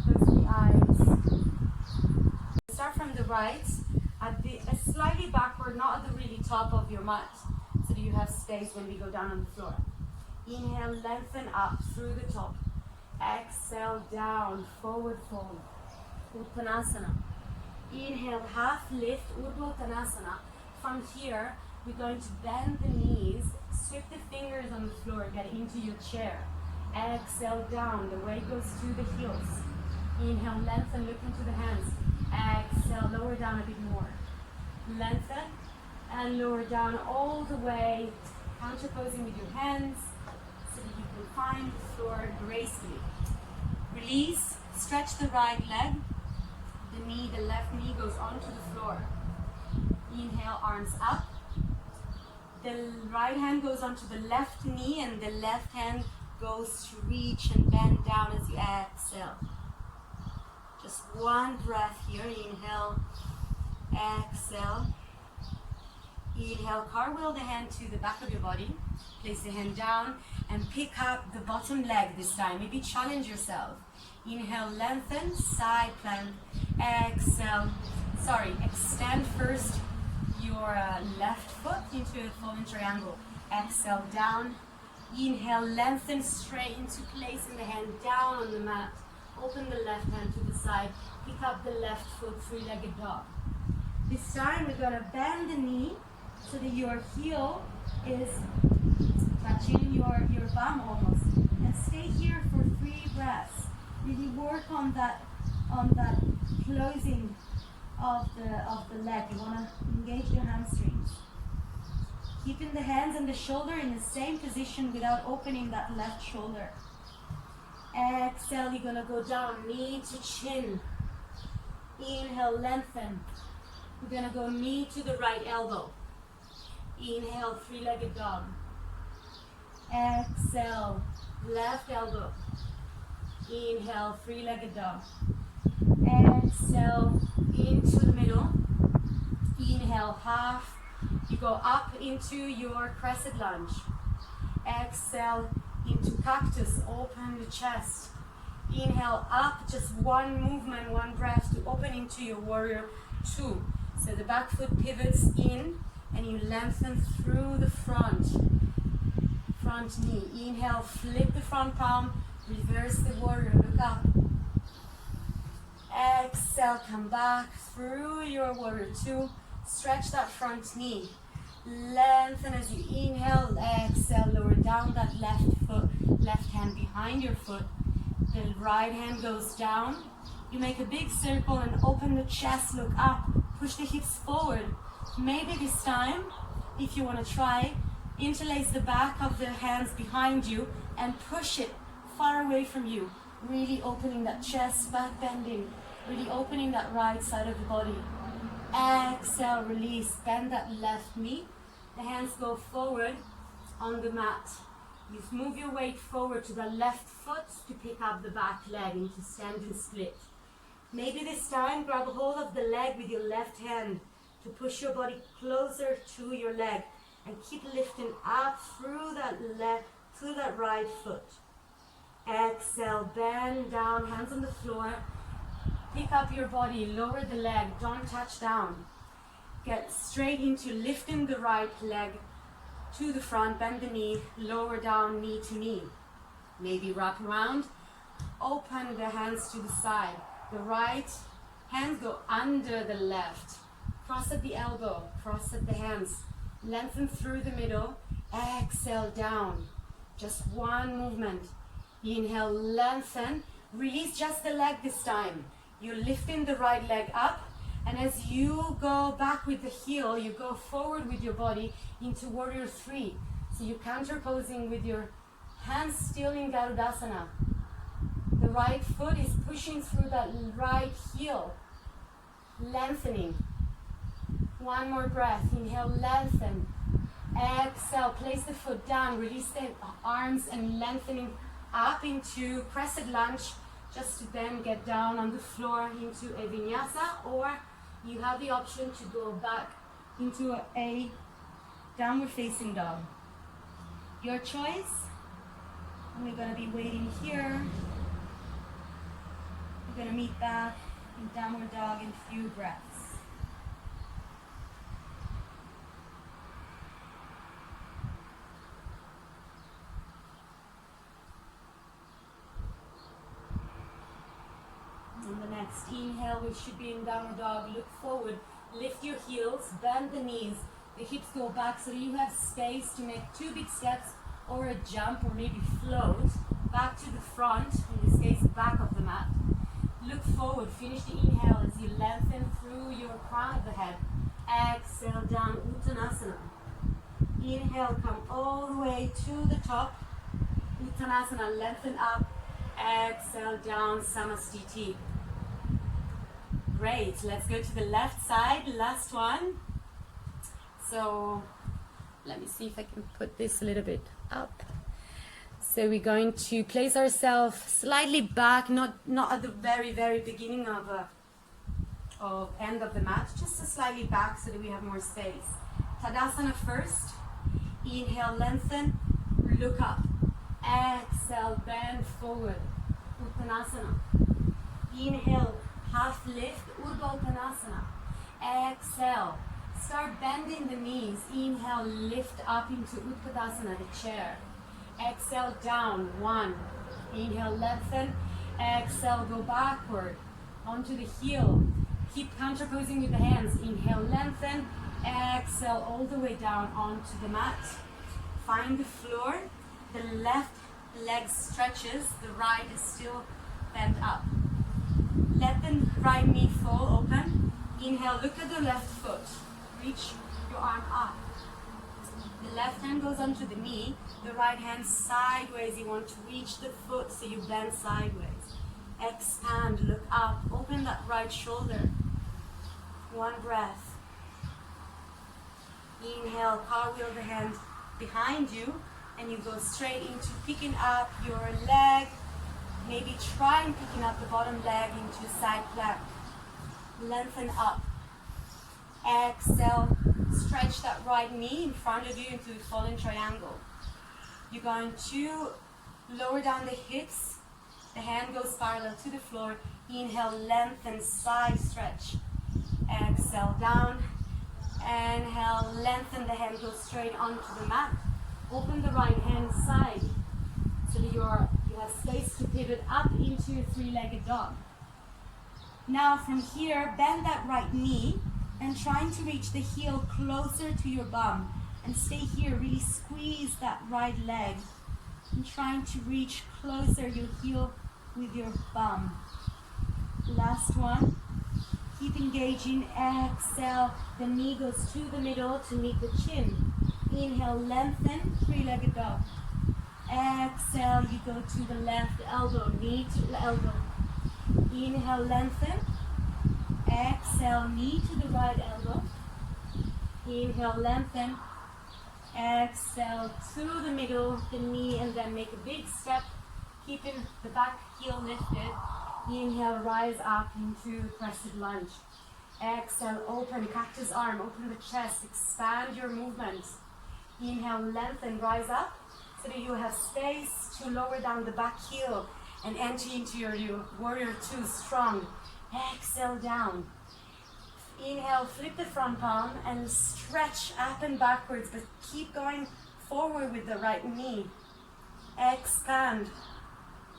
S1: Close the eyes. Start from the right, slightly backward, not at the really top of your mat, so that you have space when we go down on the floor. Inhale, lengthen up through the top. Exhale, down, forward fold. Uttanasana. Inhale, half lift, Uttanasana. From here, we're going to bend the knees, sweep the fingers on the floor, get into your chair. Exhale, down, the weight goes to the heels. Inhale, lengthen, look into the hands. Exhale, lower down a bit more. Lengthen and lower down all the way, counterposing with your hands so that you can find the floor gracefully. Release, stretch the right leg. The left knee goes onto the floor. Inhale, arms up. The right hand goes onto the left knee and the left hand goes to reach and bend down as you exhale. Just one breath here. Inhale, exhale. Inhale, cartwheel the hand to the back of your body. Place the hand down and pick up the bottom leg this time. Maybe challenge yourself. Inhale, lengthen, side plank. Exhale, extend first your left foot into a fallen triangle. Exhale, down. Inhale, lengthen straight into place in the hand, down on the mat. Open the left hand to the side. Pick up the left foot, three-legged dog. This time we're going to bend the knee so that your heel is touching your bum almost. And stay here for 3 breaths. Really work on that closing of the leg. You want to engage the hamstrings. Keeping the hands and the shoulder in the same position without opening that left shoulder. Exhale, you're going to go down, knee to chin. Inhale, lengthen. We're going to go knee to the right elbow. Inhale, three-legged dog. Exhale, left elbow. Inhale, three-legged dog. Exhale, into the middle. Inhale, half. You go up into your crescent lunge. Exhale, into cactus, open the chest. Inhale, up, just one movement, one breath to open into your warrior 2. So the back foot pivots in and you lengthen through the front knee. Inhale, flip the front palm, reverse the warrior, look up. Exhale, come back through your warrior 2. Stretch that front knee. Lengthen as you inhale. Exhale, lower down that left foot, left hand behind your foot. The right hand goes down. You make a big circle and open the chest, look up. Push the hips forward. Maybe this time, if you want to try, interlace the back of the hands behind you and push it far away from you. Really opening that chest, back bending. Really opening that right side of the body. Exhale, release, bend that left knee. The hands go forward on the mat. You move your weight forward to the left foot to pick up the back leg into standing split. Maybe this time grab a hold of the leg with your left hand to push your body closer to your leg and keep lifting up through that right foot. Exhale, bend down, hands on the floor. Pick up your body, lower the leg, don't touch down. Get straight into lifting the right leg to the front, bend the knee, lower down, knee to knee. Maybe wrap around, open the hands to the side. The right hands go under the left. Cross at the elbow, cross at the hands. Lengthen through the middle, exhale down. Just one movement. Inhale, lengthen. Release just the leg this time. You're lifting the right leg up, and as you go back with the heel, you go forward with your body into warrior 3. So you're counterposing with your hands still in Garudasana. The right foot is pushing through that right heel, lengthening. One more breath. Inhale, lengthen. Exhale, place the foot down, release the arms and lengthening up into Crescent Lunge, just to then get down on the floor into a Vinyasa, or you have the option to go back into a downward facing dog. Your choice. And we're going to be waiting here. We're going to meet back in downward dog in a few breaths. On the next inhale, we should be in downward dog. Look forward, lift your heels, bend the knees, the hips go back so that you have space to make 2 big steps or a jump or maybe float back to the front, in this case back of the mat. Look forward, finish the inhale as you lengthen through your crown of the head. Exhale down, Uttanasana. Inhale, come all the way to the top. Uttanasana, lengthen up. Exhale down, Samastiti. Great, let's go to the left side, last one. So let me see if I can put this a little bit up. So we're going to place ourselves slightly back, not at the very, very beginning of end of the mat, just slightly back so that we have more space. Tadasana first. Inhale, lengthen, look up. Exhale, bend forward. Uttanasana. Inhale, half lift, Uttanasana. Exhale, Start bending the knees. Inhale, lift up into Utkatasana, the chair. Exhale, down, 1. Inhale, lengthen. Exhale, go backward onto the heel. Keep counterposing with the hands. Inhale, lengthen. Exhale, all the way down onto the mat. Find the floor. The left leg stretches. The right is still bent up. Let the right knee fall open. Inhale, look at the left foot. Reach your arm up. The left hand goes onto the knee. The right hand sideways. You want to reach the foot so you bend sideways. Expand, look up. Open that right shoulder. 1 breath. Inhale, cartwheel the hand behind you, and you go straight into picking up your leg. Maybe try and picking up the bottom leg into side plank. Lengthen up. Exhale, stretch that right knee in front of you into a fallen triangle. You're going to lower down the hips. The hand goes parallel to the floor. Inhale, lengthen, side stretch. Exhale, down. Inhale, lengthen, the hand goes straight onto the mat. Open the right hand side so that you have space to pivot up into a 3-legged dog. Now from here, bend that right knee and trying to reach the heel closer to your bum. And stay here, really squeeze that right leg. And trying to reach closer your heel with your bum. Last one. Keep engaging. Exhale. The knee goes to the middle to meet the chin. Inhale, lengthen, 3-legged dog. Exhale, you go to the left elbow, knee to elbow. Inhale, lengthen. Exhale, knee to the right elbow. Inhale, lengthen. Exhale, to the middle, the knee, and then make a big step, keeping the back heel lifted. Inhale, rise up into Crescent Lunge. Exhale, open, cactus arm, open the chest, expand your movement. Inhale, lengthen, rise up, so that you have space to lower down the back heel and enter into your warrior 2 strong. Exhale, down. Inhale, flip the front palm and stretch up and backwards, but keep going forward with the right knee. Expand.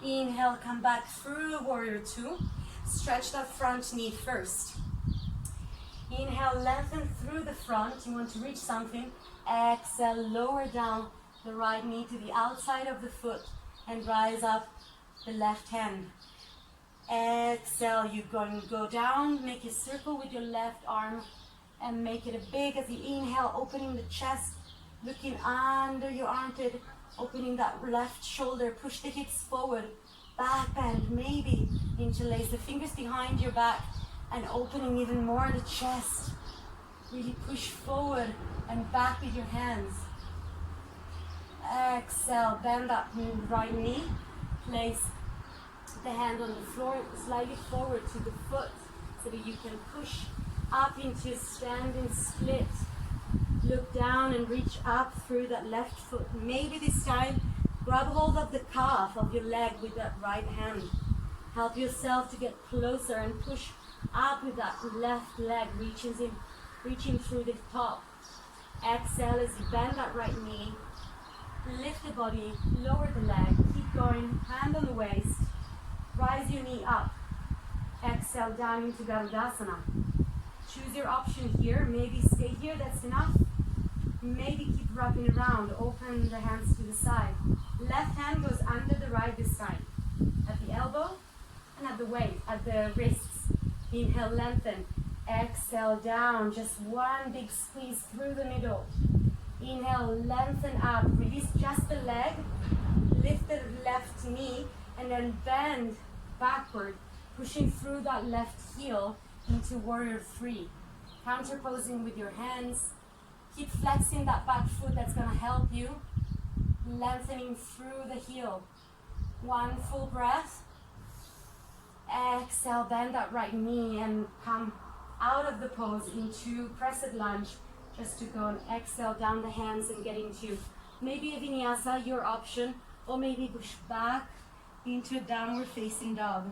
S1: Inhale, come back through warrior 2. Stretch that front knee first. Inhale, lengthen through the front. You want to reach something. Exhale, lower down the right knee to the outside of the foot and rise up the left hand. Exhale, you're going to go down, make a circle with your left arm and make it a big as you inhale, opening the chest, looking under your armpit, opening that left shoulder, push the hips forward, back bend, maybe interlace the fingers behind your back and opening even more the chest. Really push forward and back with your hands. Exhale, bend that right knee, place the hand on the floor, slightly forward to the foot so that you can push up into a standing split. Look down and reach up through that left foot. Maybe this time, grab hold of the calf of your leg with that right hand. Help yourself to get closer and push up with that left leg, reaching through the top. Exhale as you bend that right knee. Lift the body, lower the leg, keep going, hand on the waist. Rise your knee up. Exhale down into Tadasana. Choose your option here. Maybe stay here, that's enough. Maybe keep wrapping around. Open the hands to the side. Left hand goes under the right this time. At the elbow and at the waist, at the wrists. Inhale, lengthen. Exhale down. Just one big squeeze through the middle. Inhale, lengthen up. Release just the leg. Lift the left knee and then bend backward, pushing through that left heel into warrior 3. Counterposing with your hands. Keep flexing that back foot, that's going to help you. Lengthening through the heel. One full breath. Exhale, bend that right knee and come out of the pose into Crescent Lunge. Just to go and exhale down the hands and get into maybe a Vinyasa, your option, or maybe push back into a downward facing dog.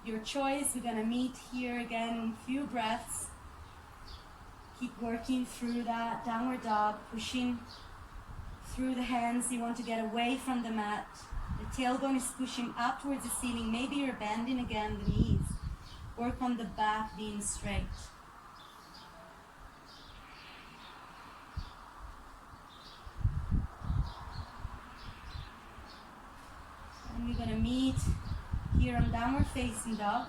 S1: Your choice. We're going to meet here again in a few breaths.
S2: Keep working through that downward dog, pushing through the hands. You want to get away from the mat. The tailbone is pushing up towards the ceiling. Maybe you're bending again the knees. Work on the back being straight. And we're going to meet here on downward facing dog.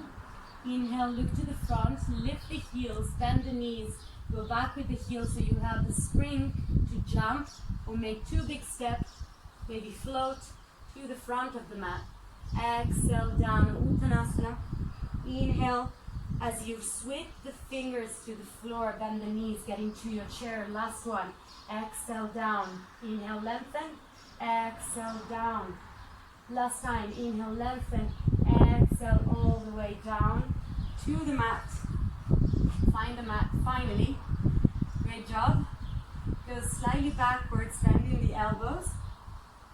S2: Inhale, look to the front, lift the heels, bend the knees, go back with the heels so you have the spring to jump or make two big steps, maybe float to the front of the mat. Exhale down, Uttanasana. Inhale, as you sweep the fingers to the floor, bend the knees, get into your chair. Last one. Exhale down. Inhale, lengthen. Exhale down. Last time. Inhale, lengthen. Exhale all the way down to the mat. Find the mat finally. Great job. Go slightly backwards, bending the elbows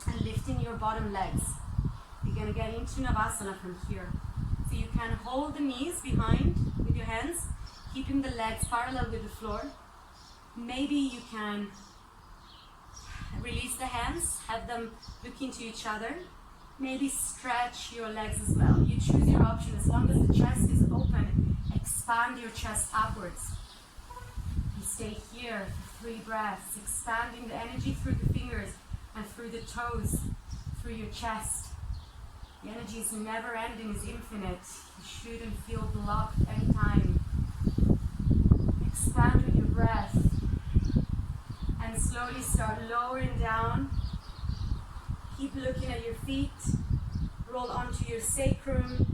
S2: and lifting your bottom legs. You're going to get into Tadasana from here. So you can hold the knees behind with your hands, keeping the legs parallel with the floor. Maybe you can release the hands, have them look into each other. Maybe stretch your legs as well. You choose your option. As long as the chest is open, expand your chest upwards. You stay here for 3 breaths, expanding the energy through the fingers and through the toes, through your chest. The energy is never ending, is infinite. You shouldn't feel blocked anytime. Expand with your breath. And slowly start lowering down. Keep looking at your feet. Roll onto your sacrum.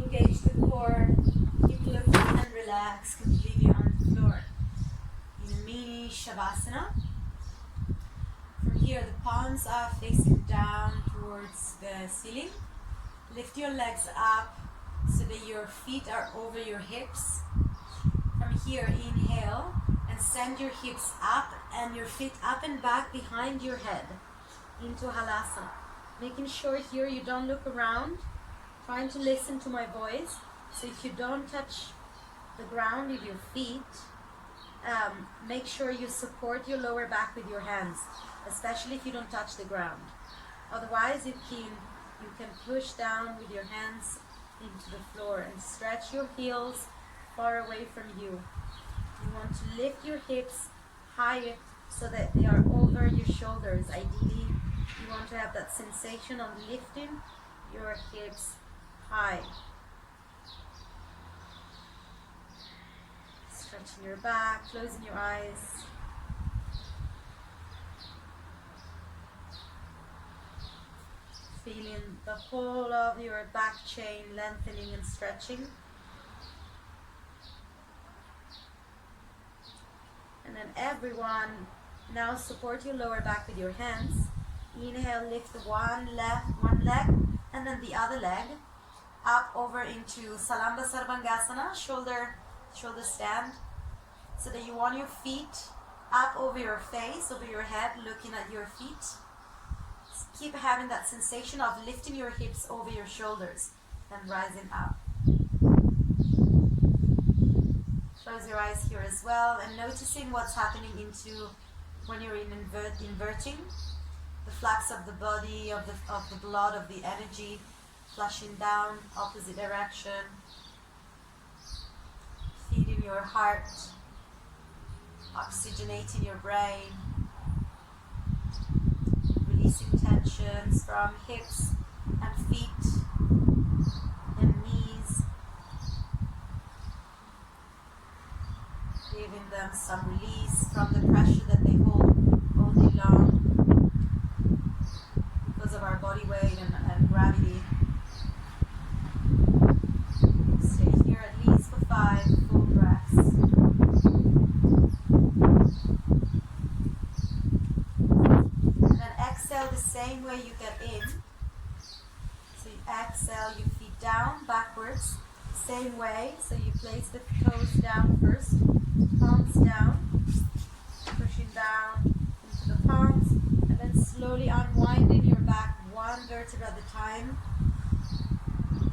S2: Engage the core. Keep looking and relax completely on the floor. In a mini Shavasana. From here, the palms are facing down towards the ceiling. Lift your legs up so that your feet are over your hips. From here, inhale and send your hips up and your feet up and back behind your head into Halasana. Making sure here you don't look around, trying to listen to my voice. So if you don't touch the ground with your feet, make sure you support your lower back with your hands, especially if you don't touch the ground. Otherwise, you can push down with your hands into the floor and stretch your heels far away from you. You want to lift your hips higher so that they are over your shoulders. Ideally, you want to have that sensation of lifting your hips high. Stretching your back, closing your eyes. Feeling the whole of your back chain lengthening and stretching. And then everyone, now support your lower back with your hands. Inhale, lift one leg and then the other leg up over into Salamba Sarvangasana, shoulder stand, so that you want your feet up over your face, over your head, looking at your feet. Keep having that sensation of lifting your hips over your shoulders and rising up. Close your eyes here as well and noticing what's happening into when you're in inverting. The flux of the body, of the blood, of the energy flushing down opposite direction. Feeding your heart, oxygenating your brain. Releasing tensions from hips and feet and knees. Giving them some release from the pressure that they hold all day long because of our body weight and gravity. Stay here at least for 5 full breaths. And then exhale the same way you get in. So you exhale, you feet down, backwards, same way. So you place the toes down first, palms down, pushing down into the palms, and then slowly unwinding your back one vertebra at a time.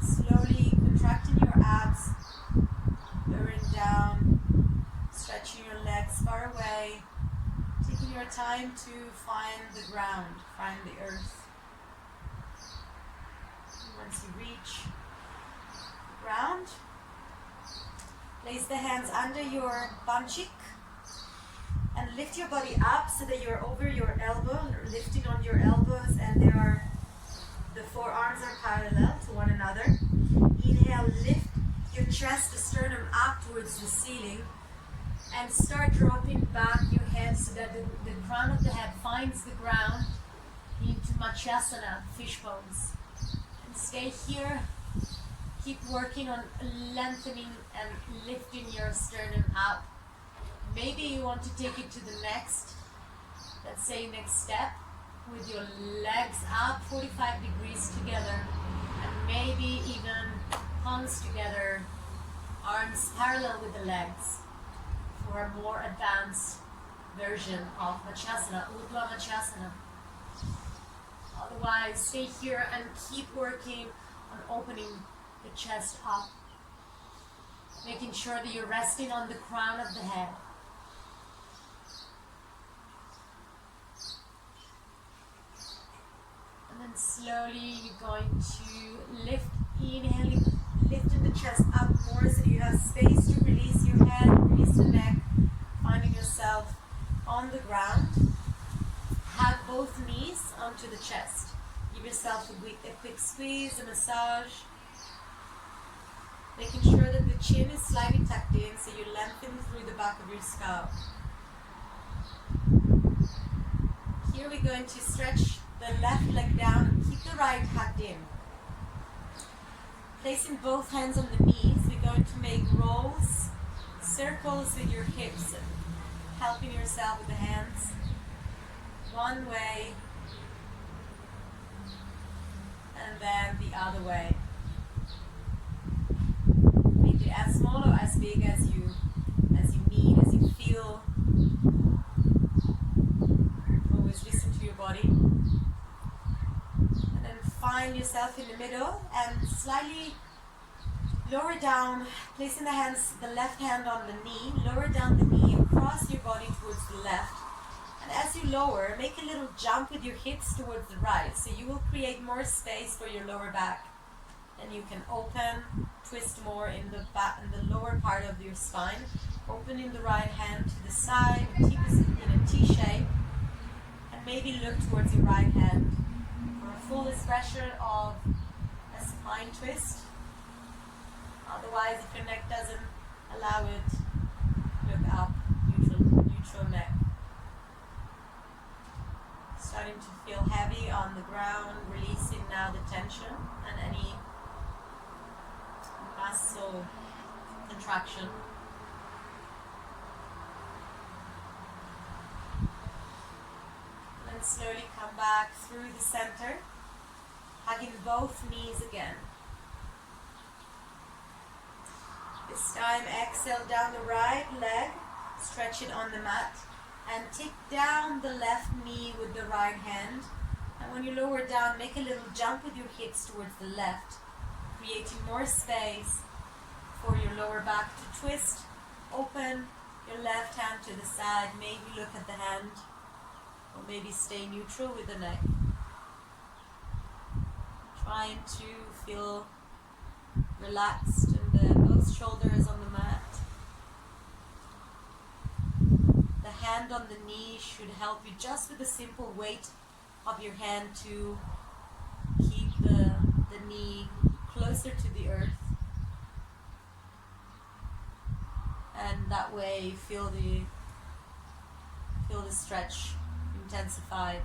S2: Slowly contracting your abs, lowering down, stretching your legs far away, taking your time to find the ground, find the earth. And once you reach the ground, place the hands under your bum cheek and lift your body up so that you're over your elbow, lifting on your elbows, and the forearms are parallel to one another. Inhale, lift your chest, the sternum up towards the ceiling, and start dropping back your head so that the crown of the head finds the ground into Matsasana, fish pose. And stay here. Keep working on lengthening and lifting your sternum up. Maybe you want to take it to the next, let's say next step, with your legs up 45 degrees together, and maybe even palms together, arms parallel with the legs, for a more advanced version of Matsasana, Uttanasana. Otherwise, stay here and keep working on opening the chest up, making sure that you're resting on the crown of the head. And then slowly you're going to lift, inhaling, lifting the chest up more so you have space to release your head, release the neck, finding yourself on the ground. Have both knees onto the chest. Give yourself a quick squeeze, a massage. Making sure that the chin is slightly tucked in so you lengthen through the back of your scalp. Here we're going to stretch the left leg down and keep the right tucked in. Placing both hands on the knees, we're going to make rolls, circles with your hips, and helping yourself with the hands. One way, and then the other way. Make it as small or as big as you need, as you feel. Always listen to your body. And then find yourself in the middle and slightly lower down, placing the hands, the left hand on the knee, lower down the knee and cross your body towards the left. And as you lower, make a little jump with your hips towards the right, so you will create more space for your lower back. And you can open, twist more in the back, in the lower part of your spine, opening the right hand to the side, keep it in a T shape, and maybe look towards your right hand for a full expression of a spine twist. Otherwise, if your neck doesn't allow it, look up, neutral neck. Starting to feel heavy on the ground, releasing now the tension and any muscle contraction. And then slowly come back through the center, hugging both knees again. This time exhale down the right leg, stretch it on the mat, and take down the left knee with the right hand. And when you lower down, make a little jump with your hips towards the left, creating more space for your lower back to twist. Open your left hand to the side, maybe look at the hand, or maybe stay neutral with the neck. Trying to feel relaxed in both shoulders on the mat. The hand on the knee should help you just with the simple weight of your hand to keep the knee closer to the earth. And that way feel the stretch intensified.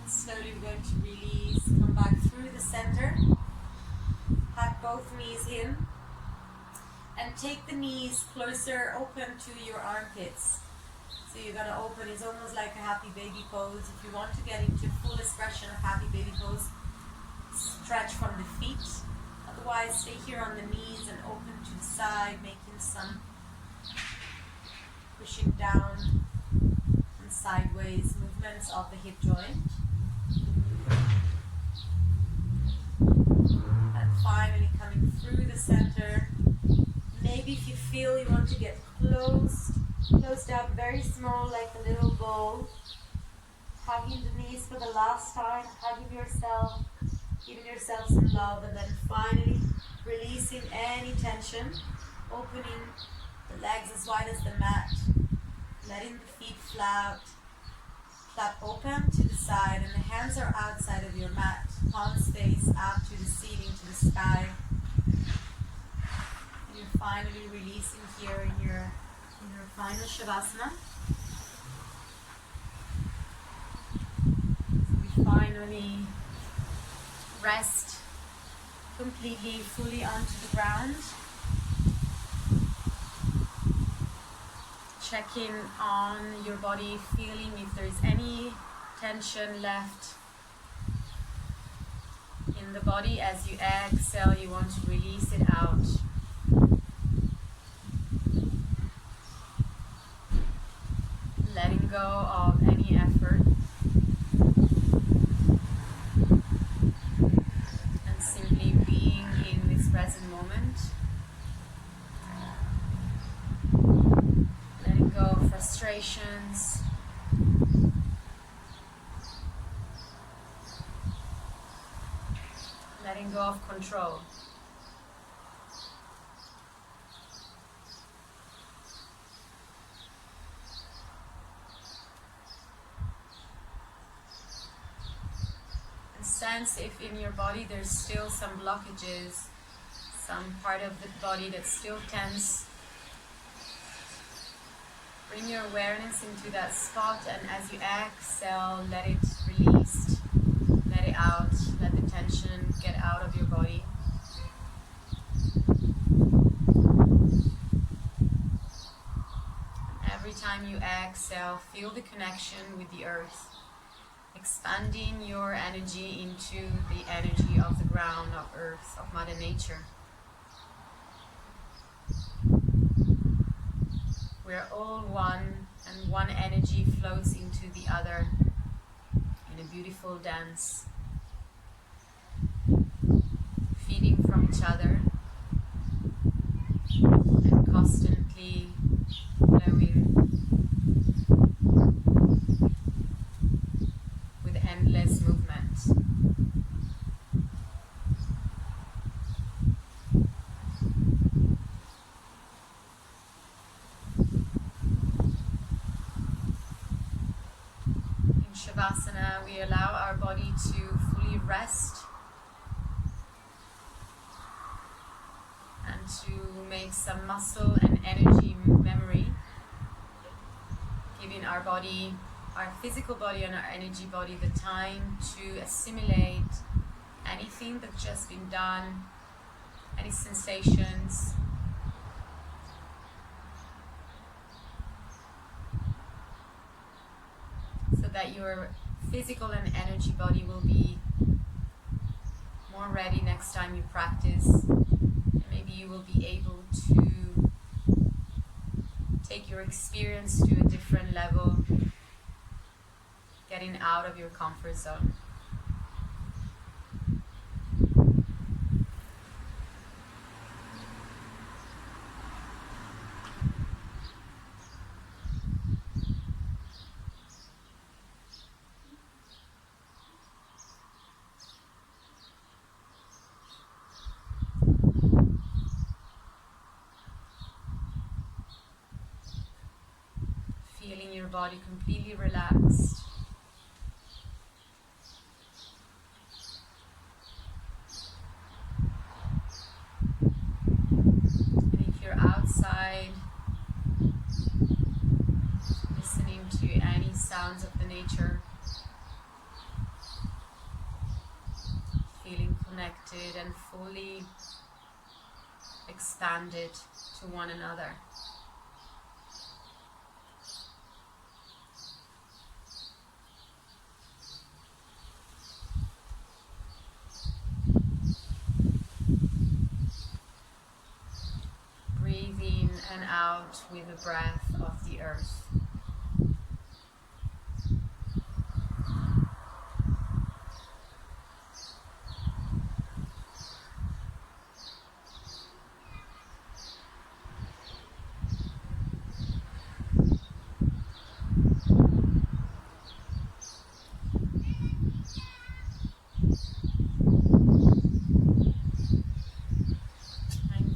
S2: Slowly we're going to release, come back through the center, hug both knees in, and take the knees closer, open to your armpits. So you're going to open, it's almost like a happy baby pose. If you want to get into full expression of happy baby pose, stretch from the feet. Otherwise, stay here on the knees and open to the side, making some pushing down and
S1: sideways movements of the hip joint. And finally coming through the center. Maybe if you feel you want to get closed up, very small, like a little bowl. Hugging the knees for the last time, hugging yourself, giving yourself some love, and then finally releasing any tension, opening the legs as wide as the mat, letting the feet flap open to the side, and the hands are outside of your mat, palms face up to the ceiling, to the sky. And you're finally releasing here in your final Shavasana. Finally rest completely, fully onto the ground. Check in on your body, feeling if there is any tension left in the body. As you exhale, you want to release it out. Letting go of any effort. Present moment. Letting go of frustrations. Letting go of control. And sense if in your body there's still some blockages, some part of the body that's still tense. Bring your awareness into that spot, and as you exhale, let it release, let it out, let the tension get out of your body. Every time you exhale, feel the connection with the earth, expanding your energy into the energy of the ground, of earth, of Mother Nature. We're all one, and one energy flows into the other in a beautiful dance, feeding from each other and constantly flowing with endless movement. Shavasana, we allow our body to fully rest and to make some muscle and energy memory, giving our body, our physical body and our energy body the time to assimilate anything that's just been done, any sensations. So that your physical and energy body will be more ready next time you practice. And maybe you will be able to take your experience to a different level, getting out of your comfort zone. Feeling your body completely relaxed. And if you're outside, listening to any sounds of the nature, feeling connected and fully expanded to one another. Breathing and out with the breath of the earth.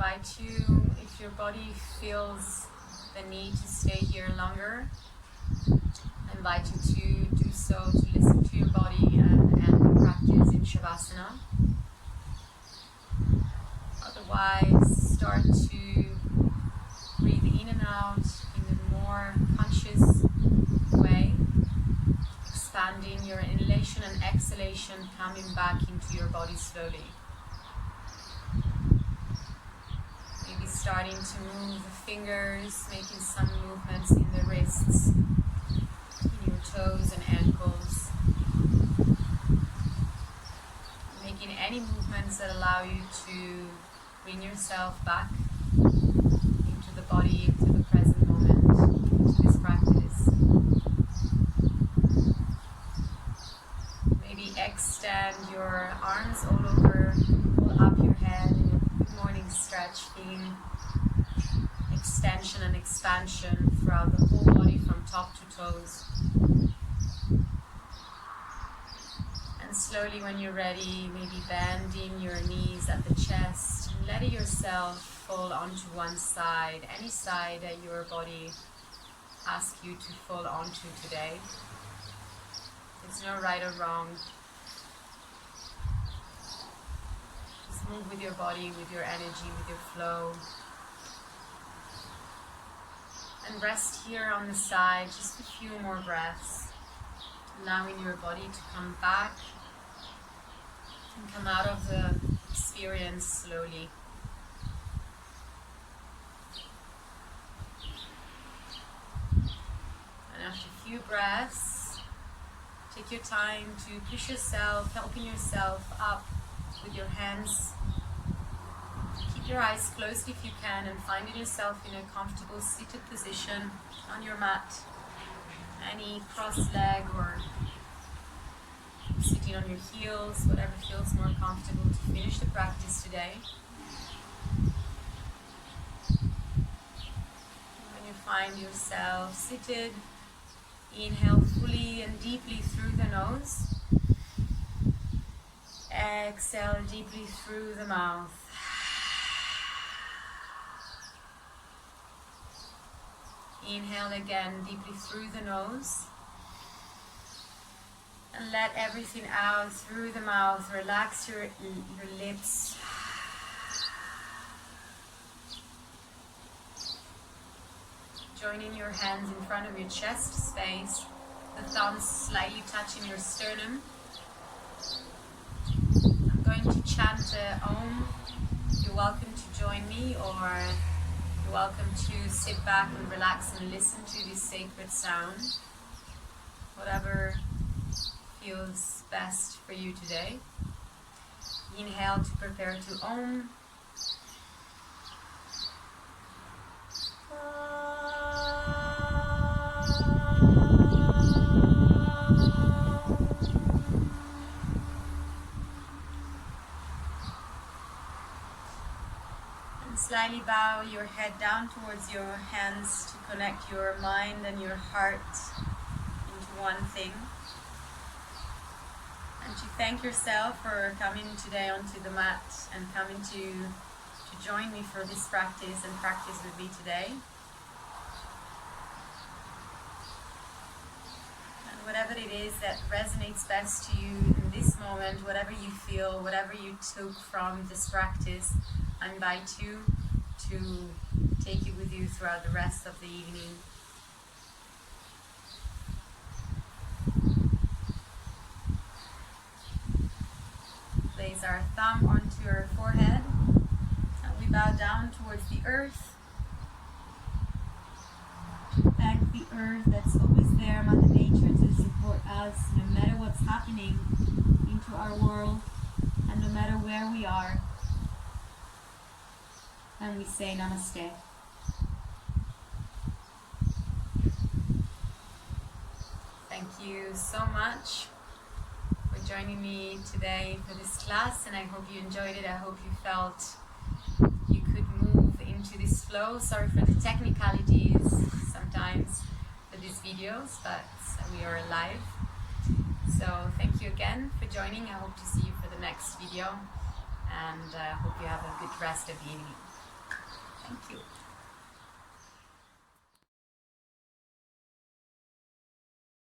S1: invite you, if your body feels the need to stay here longer, I invite you to do so, to listen to your body and practice in Shavasana. Otherwise, start to breathe in and out in a more conscious way, expanding your inhalation and exhalation, coming back into your body slowly. Maybe starting to move the fingers, making some movements in the wrists, in your toes and ankles. Making any movements that allow you to bring yourself back into the body, into the present moment, into this practice. Maybe extend your arms all over, pull up your head in a good morning stretch, feeling extension and expansion throughout the whole body from top to toes. And slowly, when you're ready, maybe bending your knees at the chest and letting yourself fall onto one side, any side that your body asks you to fall onto today. There's no right or wrong. Just move with your body, with your energy, with your flow. And rest here on the side, just a few more breaths, allowing your body to come back and come out of the experience slowly. And after a few breaths, take your time to push yourself, helping yourself up with your hands. Keep your eyes closed if you can, and finding yourself in a comfortable seated position on your mat. Any cross leg or sitting on your heels, whatever feels more comfortable to finish the practice today. When you find yourself seated, inhale fully and deeply through the nose. Exhale deeply through the mouth. Inhale again deeply through the nose. And let everything out through the mouth. Relax your lips. Joining your hands in front of your chest space. The thumbs slightly touching your sternum. I'm going to chant Om. You're welcome to join me, or you're welcome to sit back and relax and listen to this sacred sound. Whatever feels best for you today. Inhale to prepare to Om. And slightly bow your head down towards your hands to connect your mind and your heart into one thing. And to thank yourself for coming today onto the mat and coming to join me for this practice and practice with me today. And whatever it is that resonates best to you in this moment, whatever you feel, whatever you took from this practice, I invite you to take it with you throughout the rest of the evening. Place our thumb onto our forehead and we bow down towards the earth. Thank the earth that's always there, Mother Nature, to support us no matter what's happening into our world and no matter where we are. And we say Namaste. Thank you so much for joining me today for this class, and I hope you enjoyed it. I hope you felt you could move into this flow. Sorry for the technicalities sometimes for these videos, but we are live. So thank you again for joining. I hope to see you for the next video, and I hope you have a good rest of the evening. Thank you.